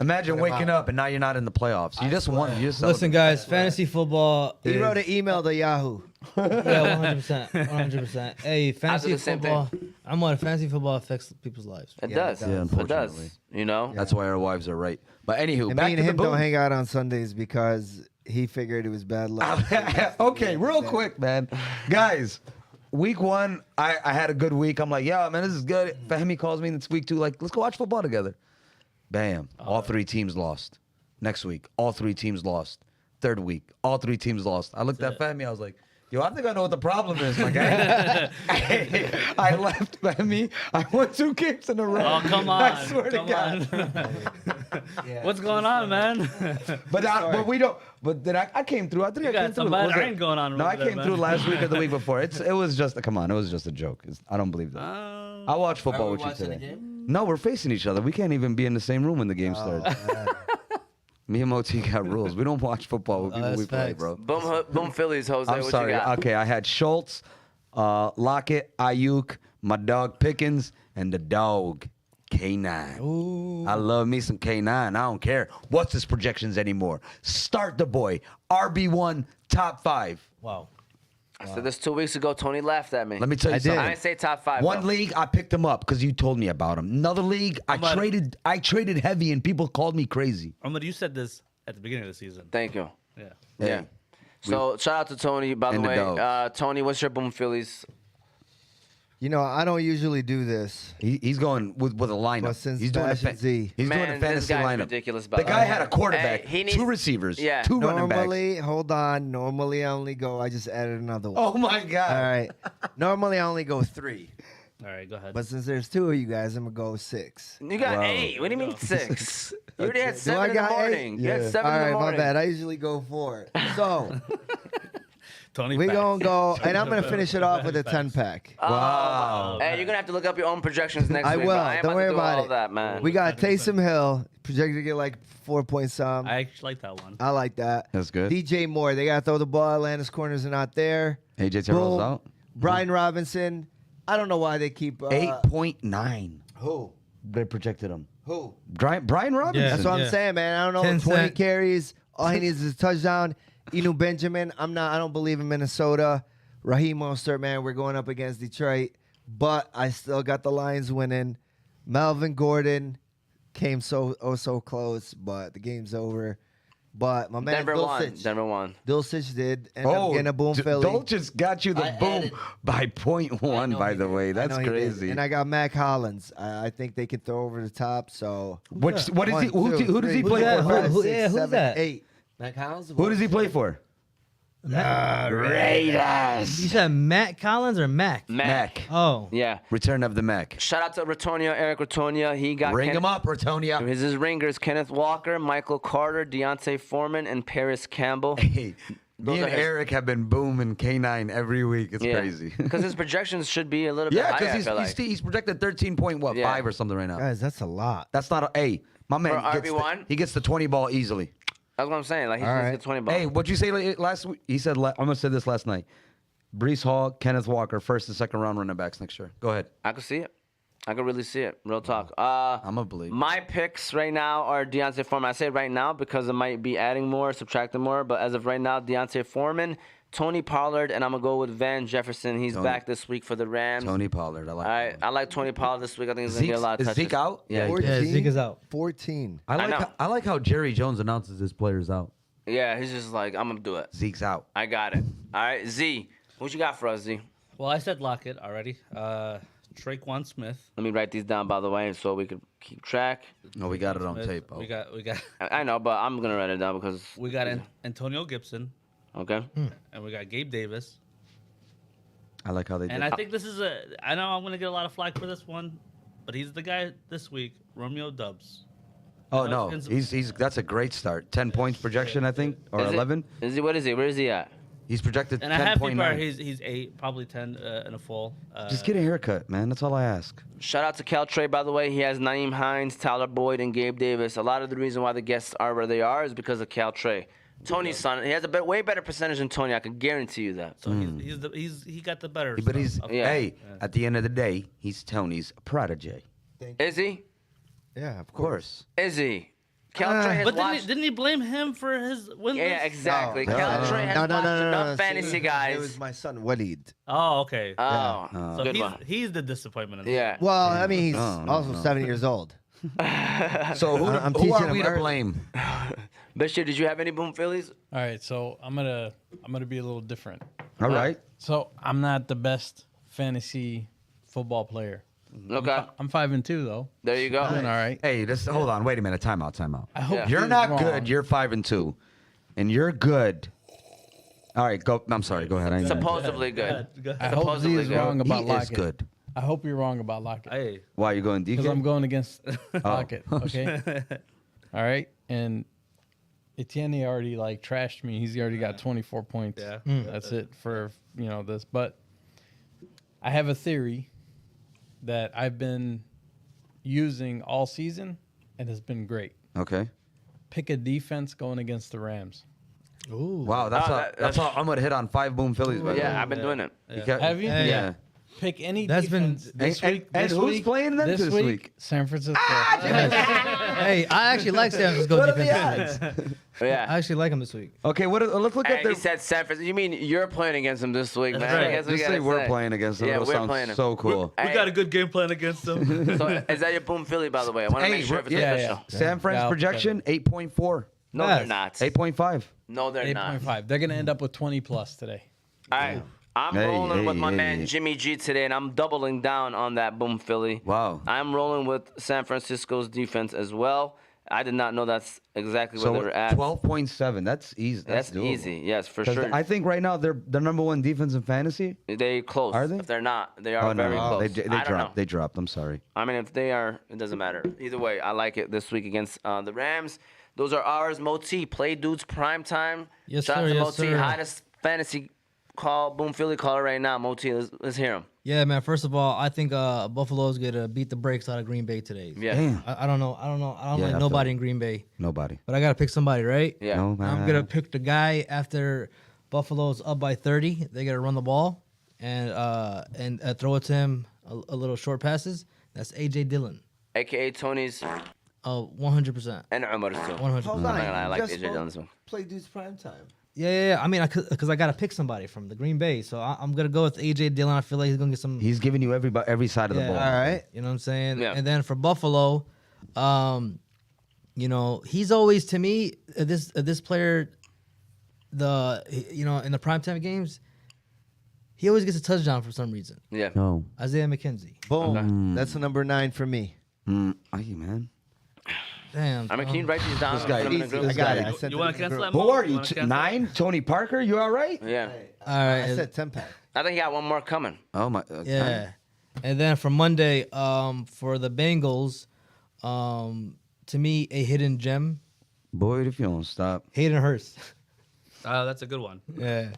Imagine What waking about- up and now you're not in the playoffs. You just won. You just Listen, guys, fantasy football. He is- wrote an email to Yahoo. Yeah, 100%. 100%. Hey, fantasy the same football. I'm on fantasy football affects people's lives. It Yeah, does. it does. Yeah, It unfortunately. does. You know? That's why our wives are right. But anywho, And back me and to him the don't boom. hang out on Sundays because he figured it was bad luck. Okay, real quick, man. Guys, week 1, I had a good week. I'm like, yeah, man, this is good. Fahmy calls me, and it's week 2. Like, let's go watch football together. Bam. All 3 teams lost. Next week, all 3 teams lost. Third week, all 3 teams lost. I looked at Fahmy, I was like, yo, I think I know what the problem is, my guy. I left Fahmy. I won 2 games in a row. Oh, come on. I swear come to God. on. What's going on, man? But we don't. But then I came through. I think You I got came through. some bad Was it- rain going on No, over I there, came man. through last week or the week before. It was just come on. It was just a joke. I don't believe that. I watch football with you today. No, we're facing each other. We can't even be in the same room when the game starts. Me and Moti got rules. We don't watch football with people that's we play, facts. bro. Boom Phillies, Jose. I'm what sorry. you got? Okay, I had Schultz, Lockett, Ayuk, my dog Pickens, and the dog K9. Ooh. I love me some K9. I don't care what's his projections anymore. Start the boy. RB1, top 5. Wow. I said this 2 weeks ago. Tony laughed at me. Let me tell you I did. something. I didn't say top 5. One though. league, I picked him up because you told me about him. Another league, I traded heavy and people called me crazy. Ahmed, you said this at the beginning of the season. Thank you. Yeah. Yeah. Hey, So shout out to Tony, by the And the way. dogs. Tony, what's your Boom Phillies? You know, I don't usually do this, He's going with a lineup. but since he's doing Bash and Z, He's doing Man, a this fantasy guy's lineup. ridiculous, by The the guy way. had a quarterback, Hey, he needs- 2 receivers, yeah. 2 running backs. normally, hold on. Normally, I only go. I just added another one. Oh my God! All right. Normally, I only go 3, All right, go ahead. but since there's 2 of you guys, I'm gonna go 6. You got Wow. 8. What do you mean 6? You already had Do 7 I in the got 8? morning. You had 7 All in right, the morning. my bad. I usually go 4. So, Tony. We facts. gonna go, and I'm gonna finish it off with a 10-pack. Wow. Hey, you're gonna have to look up your own projections next I week. will. Bro. I ain't Don't about worry to do about all it. that, man. We got 100%. Taysom Hill projected to get like 4 point some. I actually like that one. I like that. That's good. DJ Moore, they gotta throw the ball. Atlanta's corners are not there. AJ Terrell's Boom. out. Brian Robinson. I don't know why they keep 8.9. Who? They projected him. Who? Brian Robinson. Yeah. That's what I'm saying, man. I don't know. 10 20 cent. carries. All he needs is a touchdown. Inu Benjamin. I don't believe in Minnesota. Raheem Mostert, man. We're going up against Detroit, but I still got the Lions winning. Melvin Gordon came so close, but the game's over. But my man Denver won. Dulcich. Denver won. Dulcich did end up getting a boom Philly. Dolchich got you the I boom added- by 0.1, by the way. I That's know he did. crazy. And I got Mac Hollins. I think they can throw over the top. So What is he? One, Who two, does he three, play that? for? Who- five, who- six, yeah, who's seven, that? 8. Mac Hollins. Who does he play for? Raiders. You said Matt Collins or Mac? Mac. Oh. Yeah. Return of the Mac. Shout out to Ratonia, Eric Ratonia. He got Ring him up, Ratonia. His ringers: Kenneth Walker, Michael Carter, Deontay Foreman, and Paris Campbell. Hey, Those me and are his- Eric have been booming K9 every week. It's crazy. Because his projections should be a little bit Yeah, higher. I because feel like. he's projected 13.5 Yeah. or something right now. Guys, that's a lot. That's not a. Hey, my man For gets RB1? he gets the 20 ball easily. That's what I'm saying. Like he's All just right. get 20 bucks. Hey, what'd you say last week? He said, I'm going to say this last night. Brees Hall, Kenneth Walker, first and second round running backs next year. Go ahead. I can see it. I can really see it. Real talk. I'm a believe. My picks right now are Deontay Foreman. I say right now because it might be adding more, subtracting more. But as of right now, Deontay Foreman, Tony Pollard, and I'm going to go with Van Jefferson. He's Tony. back this week for the Rams. Tony Pollard. I like All right. that. I like Tony Pollard this week. I think he's going to get a lot of Is touches. Zeke out? Yeah. 14? Yeah, Zeke is out. 14. know. I like how Jerry Jones announces his players out. Yeah, he's just like, I'm going to do it. Zeke's out. I got it. All right. Z, what you got for us, Z? Well, I said Lockett already. Traquan Smith. Let me write these down, by the way, so we can keep track. No, we got it on Smith. tape. Oh. We got I know, but I'm going to write it down because. Antonio Gibson, Okay. and we got Gabe Davis. I like how they did. And I think this is I know I'm gonna get a lot of flack for this one, but he's the guy this week, Romeo Dubs. Oh I no, know he's that's a great start. 10 points projection, I think, or Is it- 11. Is he? What is he? Where is he at? He's projected And I have people 10.9. he's 8, probably 10 in a full. Just get a haircut, man. That's all I ask. Shout out to Caltrey, by the way. He has Naeem Hines, Tyler Boyd, and Gabe Davis. A lot of the reason why the guests are where they are is because of Caltrey. Tony's son, he has a way better percentage than Tony. I can guarantee you that. So he got the better. But he's stuff. Yeah. hey, at the end of the day, he's Tony's protege. Is he? Yeah, of Of course. Is he? Caltrey has But watched. didn't he blame him for his win? Yeah, list? exactly. No. Caltrey has watched enough See, fantasy It guys. was my son, Walid. Oh, okay. Oh, so good one. he's the disappointment. In this. Yeah. Well, I mean, he's No, also 7 years old. So who, I'm who teaching are him we to early. blame? Bashir, did you have any boom Phillies? All right, so I'm gonna be a little different. All right. So I'm not the best fantasy football player. Okay. I'm 5-2 though. There you go. Doing all right. Hey, hold on. Wait a minute. Time out. I hope Yeah. You're he's not wrong. good. You're 5-2, and you're good. All right. Go. I'm sorry. Go ahead. I Supposedly good. I hope Z supposedly is good. wrong about He is Lockett. good. I hope you're wrong about Lockett. Hey, Why are you going Because DK? I'm going against Lockett. Okay. All right. And Etienne already like trashed me. He's already got 24 points. Yeah. That's it for this. But I have a theory that I've been using all season and has been great. Okay. Pick a defense going against the Rams. Ooh. Wow. That's Oh, all. that- That's all. I'm gonna hit on 5 boom Phillies. By the way. Yeah, I've been doing it. Have you? Hey. Yeah. Pick any That's been- defense this And- week. and this who's week, playing them this week? San Francisco. Hey, I actually like San Francisco What are the defense. I Yeah. actually like him this week. Okay. Let's look at And their. he said San Francisco. You mean you're playing against him this week, man? That's right. That's what Just you say gotta we're say. playing against them. Yeah, It'll we're sound playing them. so cool. we got a good game plan against him. So is that your boom Philly, by the way? I want to make sure if it's yeah, official. yeah. San Fran's Yeah, I'll projection 8.4, No, Yes. they're not. 8.5. No, they're not. 8.5. They're gonna end up with 20 plus today. All right. I'm Hey, rolling with hey, my hey, man hey. Jimmy G today, and I'm doubling down on that boom Philly. Wow. I'm rolling with San Francisco's defense as well. I did not know that's exactly where So they were at. 12.7. That's easy. That's doable. easy. Yes, for 'Cause sure. I think right now they're the number one defense in fantasy. They close. Are they? If they're not, they are very close. They I don't know. dropped. They dropped. I'm sorry. I mean, if they are, it doesn't matter. Either way, I like it this week against the Rams. Those are ours. Moti, Play Dudes Prime Time. Yes, Shout out sir, to yes, Moti, sir. hottest fantasy call Boom Philly caller right now. Moti, let's hear him. Yeah, man. First of all, I think Buffalo's gonna beat the brakes out of Green Bay today. Yeah. Damn. I don't know. I don't Yeah, I like feel nobody it. in Green Bay, Nobody. but I gotta pick somebody, right? Yeah. No, man. I'm gonna pick the guy after Buffalo's up by 30. They gotta run the ball and throw it to him a little short passes. That's AJ Dillon. AKA Tony's 100%. and Umar's too. 100%. Hold I'm on, not gonna lie, I like just AJ Dillon's one. Play dude's prime time. Yeah. I mean, because I gotta pick somebody from the Green Bay, so I'm gonna go with AJ Dillon. I feel like he's gonna get some. He's giving you every side of the Yeah. ball. All right. You know what I'm saying? Yeah. And then for Buffalo, he's always to me this player, in the primetime games, he always gets a touchdown for some reason. Yeah. No. Isaiah McKenzie. Boom. That's the number 9 for me. Hey, man. Damn. I mean, can you write these down? This guy- Put them in the Easy. group? I got guy- it. I sent You it want in to the cancel group. that? Who Mo? are you? wanna cancel that? 9? Tony Parker? You all right? Yeah. All right. I said 10 pack. I think he got one more coming. Oh, my. Yeah. And then for Monday, for the Bengals, to me, a hidden gem, Boy, if you don't stop. Hayden Hurst. That's a good one. Yeah.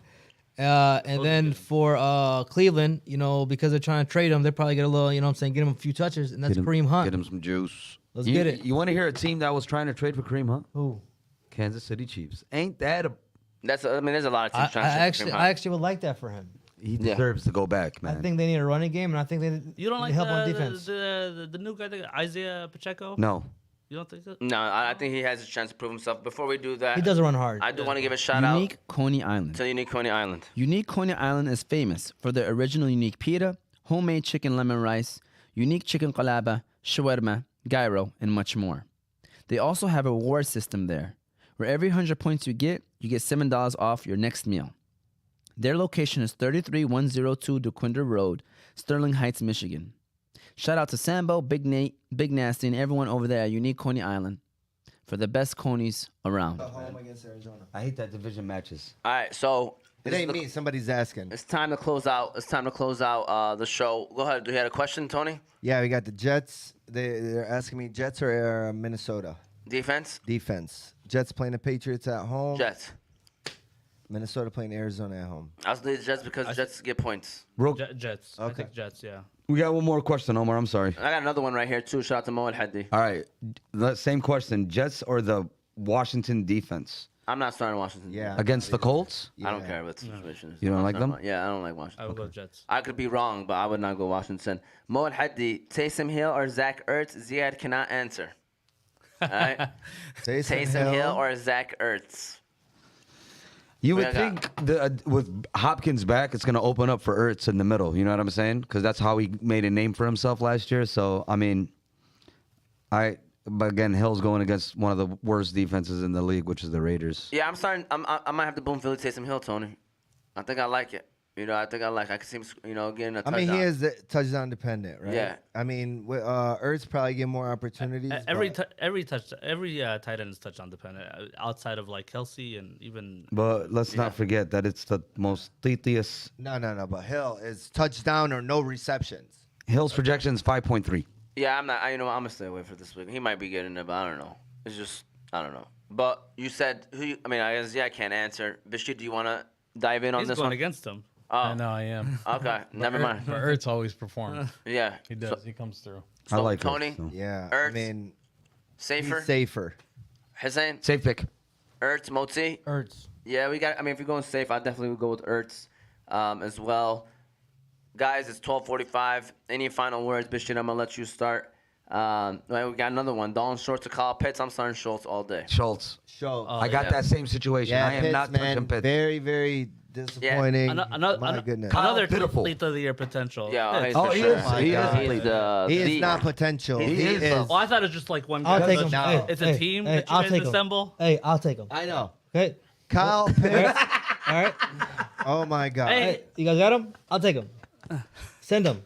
And then for Cleveland, because they're trying to trade him, they probably get a little, get him a few touches, and that's Get him- Kareem Hunt. Get him some juice. Let's get it. You want to hear a team that was trying to trade for Kareem Hunt? Who? Kansas City Chiefs. Ain't that a... There's a lot of I teams trying to actually, trade for I him. actually would like that for him. He Yeah. deserves to go back, man. I think they need a running game, and I think they You don't need like help on defense. the new guy, Isaiah Pacheco? No. You don't think so? No, I think he has a chance to prove himself. Before we do that, He doesn't run hard. I do want to give a shout Unique out Coney Island. to Unique Coney Island. Unique Coney Island is famous for their original unique pita, homemade chicken lemon rice, unique chicken qalaba, shawarma, gyro, and much more. They also have a reward system there, where every 100 points you get $7 off your next meal. Their location is 33102 DeQuinder Road, Sterling Heights, Michigan. Shout out to Sambo, Big Nate, Big Nasty, and everyone over there at Unique Coney Island for the best conies around. Home against Arizona. I hate that division matches. All right, so It this is ain't the- me. Somebody's asking. It's time to close out. It's time to close out the show. Go ahead. Do you have a question, Tony? Yeah, we got the Jets. They're asking me Jets or Minnesota Defense? defense. Jets playing the Patriots at home. Jets. Minnesota playing Arizona at home. I was leading Jets because Jets get points. Jets. I Okay. think Jets, yeah. We got one more question, Omar. I'm sorry. I got another one right here too. Shout out to Mo Elhady. All right. The same question. Jets or the Washington defense? I'm not starting Washington. Yeah. Against the Colts? I don't Yeah. care what the situation is. You don't I'm like starting them? Yeah, I don't like Washington. I would go Jets. I could be wrong, but I would not go Washington. Mo Elhady, Taysom Hill or Zach Ertz? Ziad cannot answer. All right. Taysom Hill or Zach Ertz? You would Yeah, I think with Hopkins back, it's going to open up for Ertz in the middle. You know what I'm saying? Because that's how he made a name for himself last year. So, I mean, but again, Hill's going against one of the worst defenses in the league, which is the Raiders. Yeah, I'm starting. I might have to boom Philly Taysom Hill, Tony. I think I like it. I think I like. I can see him, getting a I touchdown. mean, he is the touchdown dependent, right? Yeah. I mean, Ertz probably get more opportunities. Every but- tight end is touchdown dependent, outside of like Kelsey and even. But let's not forget that it's the most tedious. No. But Hill is touchdown or no receptions. Hill's projection is 5.3. Yeah, I'm not. I'm gonna stay away for this week. He might be getting it, but I don't know. It's just I don't know. But you said who? I guess I can't answer. Bashir, do you want to dive in on He's this going one? against him. I Oh, know I am. okay. Never mind. But Ertz always performs. Yeah, He does. He comes through. I like Tony. Ertz, so. Yeah. Ertz. I mean, Safer. he's safer. Hussein. Safe pick. Ertz. Moti. Ertz. Yeah, we got. If you're going safe, I definitely would go with Ertz as well. Guys, it's 12:45. Any final words, Bashir? I'm gonna let you start. Right, we got another one. Dalton Schultz to Kyle Pitts. I'm starting Schultz all day. Schultz. Show. I got yeah. that same situation. yeah, I am Pitts, not man. touching Pitts. Very, very disappointing. My goodness. Another pitiful. athlete of the year potential. Yeah, Pitts. Oh, for he sure. is. He is. He's the, He is the- not potential. He He is. is. Oh, I thought it was just like one I'll guy. take but him. No. Hey, It's hey, a team hey, that you I'll guys take him. assemble. Hey, I'll take him. I know. Okay. Kyle Pitts. All right. Oh my God. Hey. Hey, you guys got him? I'll take him. Send him.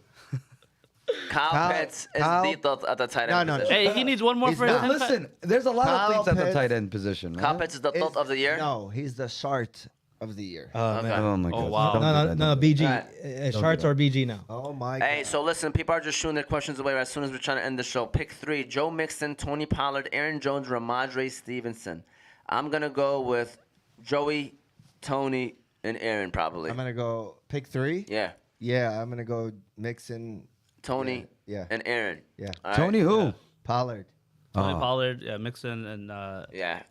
Kyle Pitts is Kyle- the thought at the tight end No. position. Hey, he needs one more He's for not. his impact. Listen, there's a lot Kyle of things at the Pitts- tight end position. Kyle man. Pitts is the thought of the year. No, he's the shart of the year. Okay. Oh my Oh, God. wow. Don't No, do no, that. BG. Right. Sharts or BG now. Oh my Hey, God. so listen, people are just shooting their questions away as soon as we're trying to end the show. Pick 3: Joe Mixon, Tony Pollard, Aaron Jones, Ramondre Stevenson. I'm gonna go with Joey, Tony, and Aaron probably. I'm gonna go pick 3. Yeah, Yeah, I'm gonna go Mixon, Tony. Yeah. And Aaron. yeah, All right? Tony who? Pollard. Tony Oh. Pollard, Mixon, and Yeah,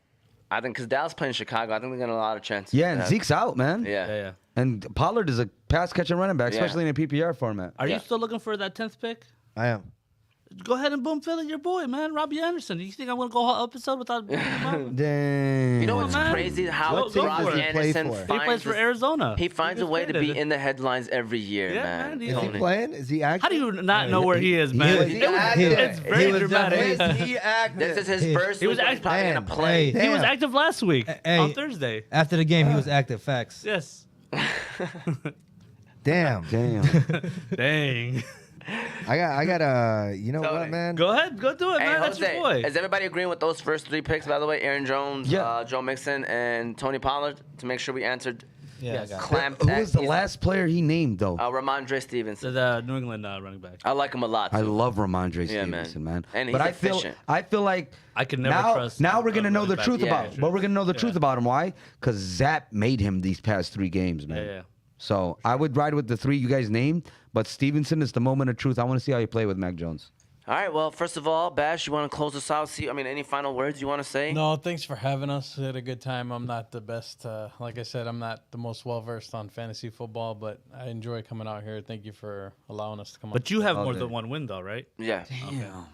I think because Dallas playing Chicago, I think we got a lot of chances. Yeah, and Zeke's out, man. Yeah. yeah. And Pollard is a pass catching running back, Yeah. especially in a PPR format. Are Yeah. you still looking for that 10th pick? I am. Go ahead and boom fill it, your boy, man, Robbie Anderson. You think I'm gonna go whole episode without bringing him up? Dang. You know what's man. crazy? How What team Robbie does he play Anderson for? He plays finds, for Arizona. he finds He a way to traded. be in the headlines every year, Yeah, man. man, he's- Is he Tony. playing? Is he active? How do you not know where he is, He man? was- he It was- active? it's He very was dramatic. Is he active? This is his He- first he was week when he's act- probably Man, gonna play. hey. He was Damn. active last week Hey. on Thursday. After the game, he was active. Facts. Yes. Damn. Dang. I got you know Tony. what, man? Go ahead, go do it, Hey, man. That's your Jose, boy. is everybody agreeing with those first 3 picks, by the way? Aaron Jones, Yeah. Joe Mixon, and Tony Pollard, to make sure we answered Yeah, I got it. clamped. Who was the last player he named, though? Ramondre Stevenson. The New England running back. I like him a lot. I too. love Ramondre Yeah, Stevenson, man. And but he's I feel efficient. like I can never now, trust. now we're gonna know the running truth back. Yeah. about. But we're gonna know the truth Yeah. about him. Why? Because Zap made him these past 3 games, man. Yeah. So I would ride with the 3 you guys named, but Stevenson is the moment of truth. I want to see how you play with Mac Jones. All right. Well, first of all, Bash, you want to close us out? Any final words you want to say? No, thanks for having us. We had a good time. I'm not the best. Like I said, I'm not the most well versed on fantasy football, but I enjoy coming out here. Thank you for allowing us to come. But you have more Okay. than one win, though, right? Yeah.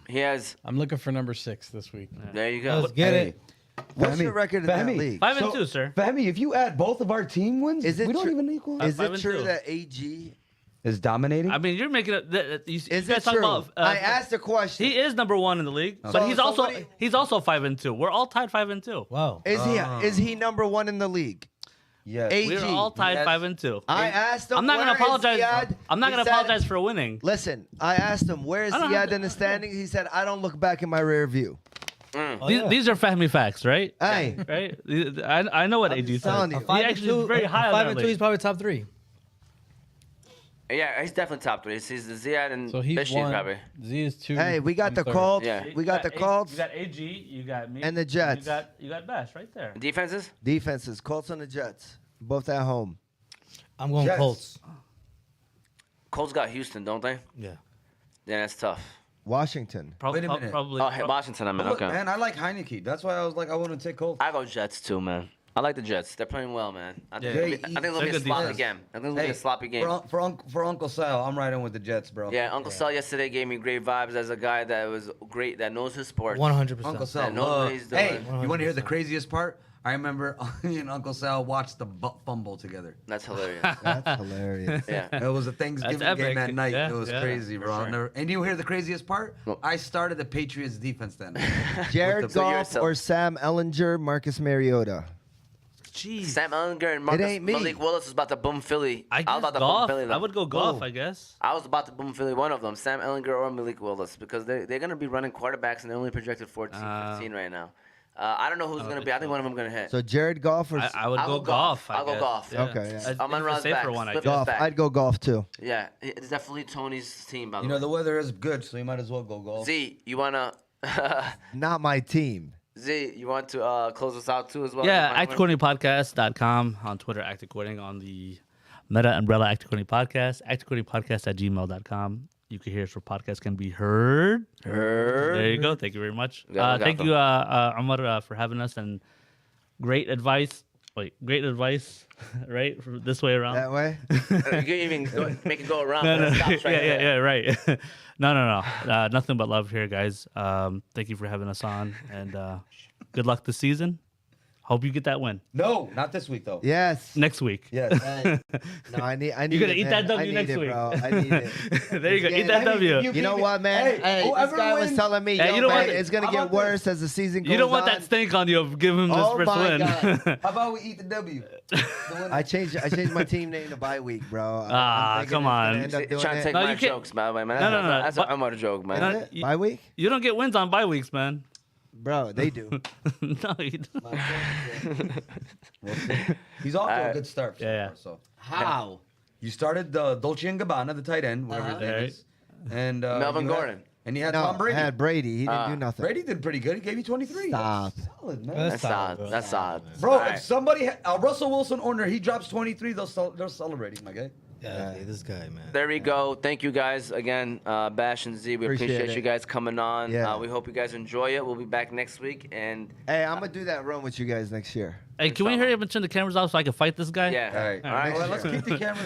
He has. I'm looking for number 6 this week. There you go. Let's get it. What's Fahmy, your record in that Fahmy. league? 5-2, sir. Fahmy, if you add both of our team wins, Is it we don't true- even equal. Is it 5-2. true that AG Is dominating? I mean, you're making it. You is guys it talk true? about, I asked a question. He is number 1 in the league, but So he's also somebody- 5-2. We're all tied 5-2. Wow. Is he number 1 in the league? yes. AG. We're all tied Yes. 5-2. I asked him. I'm not gonna where is apologize. Ziad? I'm not He gonna said- apologize for winning. Listen, I asked him where is I don't have Ziad to- in the standings. He said, "I don't look back in my rear view." Oh, These, yeah. these are Fahmy facts, right? Hey, Right? I know what I'm AG just said. telling you. He actually is very high on that 5-2. He's league. probably top 3. Yeah, he's definitely top 3. He's the Ziad and So he's Basheer 1. probably. Z is 2. hey, we got I'm the 3rd. Colts. Yeah. We got the Colts. You got AG. You got me. And the Jets. You got Bash right there. Defenses? Defenses, Colts and the Jets, both at home. I'm going Jets. Colts. Colts got Houston, don't they? Yeah. Yeah, that's tough. Washington. Wait a minute. Probably. Oh, hey, Washington, I mean, Look, okay. man, I like Heineke. That's why I was like, I want to take Colts. I go Jets too, man. I like the Jets. They're playing well, man. I think, Yeah. I think it'll be a They're sloppy good game. I think it'll be a sloppy game. For Uncle Sal, I'm riding with the Jets, bro. Yeah, Uncle Sal yesterday gave me great vibes as a guy that was great, that knows his sport. 100%. Uncle Sal. knows what he's doing. Hey, you want to hear the craziest part? I remember me and Uncle Sal watched the butt fumble together. That's hilarious. That's hilarious. Yeah. It was a Thanksgiving That's game epic. at night. Yeah, it was yeah. crazy, bro. For sure. And you hear the craziest part? No. I started the Patriots defense then. Jared With the- Goff yourself. or Sam Ellinger, Marcus Mariota. Jeez. Sam Ellinger and Marcus ain't me. Malik Willis was about to boom Philly. I was guess about to golf. boom Philly. I would go golf. Whoa. I guess. I was about to boom Philly, one of them, Sam Ellinger or Malik Willis, because they're going to be running quarterbacks and they're only projected 14, 15 right now. I don't know who's going to be. I think one of them going to hit. So Jared Goff or I would I'll go go golf. golf. I'll go guess. golf. Yeah. Okay, yeah. It's I'm on the Ron's safer back. one, I Split guess. Goff? back. I'd go golf too. Yeah, it's definitely Tony's team, by the You way. know, the weather is good, so you might as well go golf. Z, you want to... Not my team. Z, you want to close us out too as well? Yeah, Final word? activecoordinatepodcast.com on Twitter, activecoordinating on the Meta Umbrella Activecoordinating Podcast, activecoordinatepodcast@gmail.com. You can hear us where podcasts can be heard. There you go. Thank you very much. Yeah, we got thank them. you, Omar, for having us and great advice. Great advice, right? For this way around. That way? You can even make it go around. No, but no, it stops right yeah, there. right. No. Nothing but love here, guys. Thank you for having us on, and good luck this season. Hope you get that win No, not this week though. Yes. next week. Yes. No, I need You're gonna it, eat man. that W I need next it, week. bro. I need it. There you go. Yeah, Eat that I mean, W. You know what, man? Hey, Hey, this whoever guy was wins- telling me, Hey, yo, you know man, what? it's gonna How get about worse as the season goes You don't want on. that stink on you of giving him this Oh first my win. God. How about we eat the W? I changed my team name to bye week, bro. Ah, I'm thinking come it's gonna on. end up You're doing trying to it. take No, my you can't- jokes, by the way, man. No, no, no, That's but- I'm on a joke, man. No, Is it? Bye week? You don't get wins on bye weeks, man. Bro, they do. No, you don't. He's off to a Alright. good start. So Yeah, far, so. How? You started the Dolce & Gabbana, the tight end, whatever his name Alright. is. And Melvin you had- Gordon. And you had No, Tom Brady. I had Brady. He didn't do nothing. Brady did pretty good. He gave you 23. Stop. Solid, man. That's solid, That's bro. odd. That's odd. Bro, All right. if somebody, Russell Wilson owner, he drops 23, they're celebrating, my guy. Yeah, okay, this guy, man. There we go. Thank you guys again, Bash and Z. We Appreciate appreciate it. you guys coming on. Yeah. We hope you guys enjoy it. We'll be back next week. And Hey, I'm gonna do that run with you guys next year. Hey, can we hurry up and turn the cameras off so I can fight this guy? yeah. All right. All right. Well, let's keep the camera.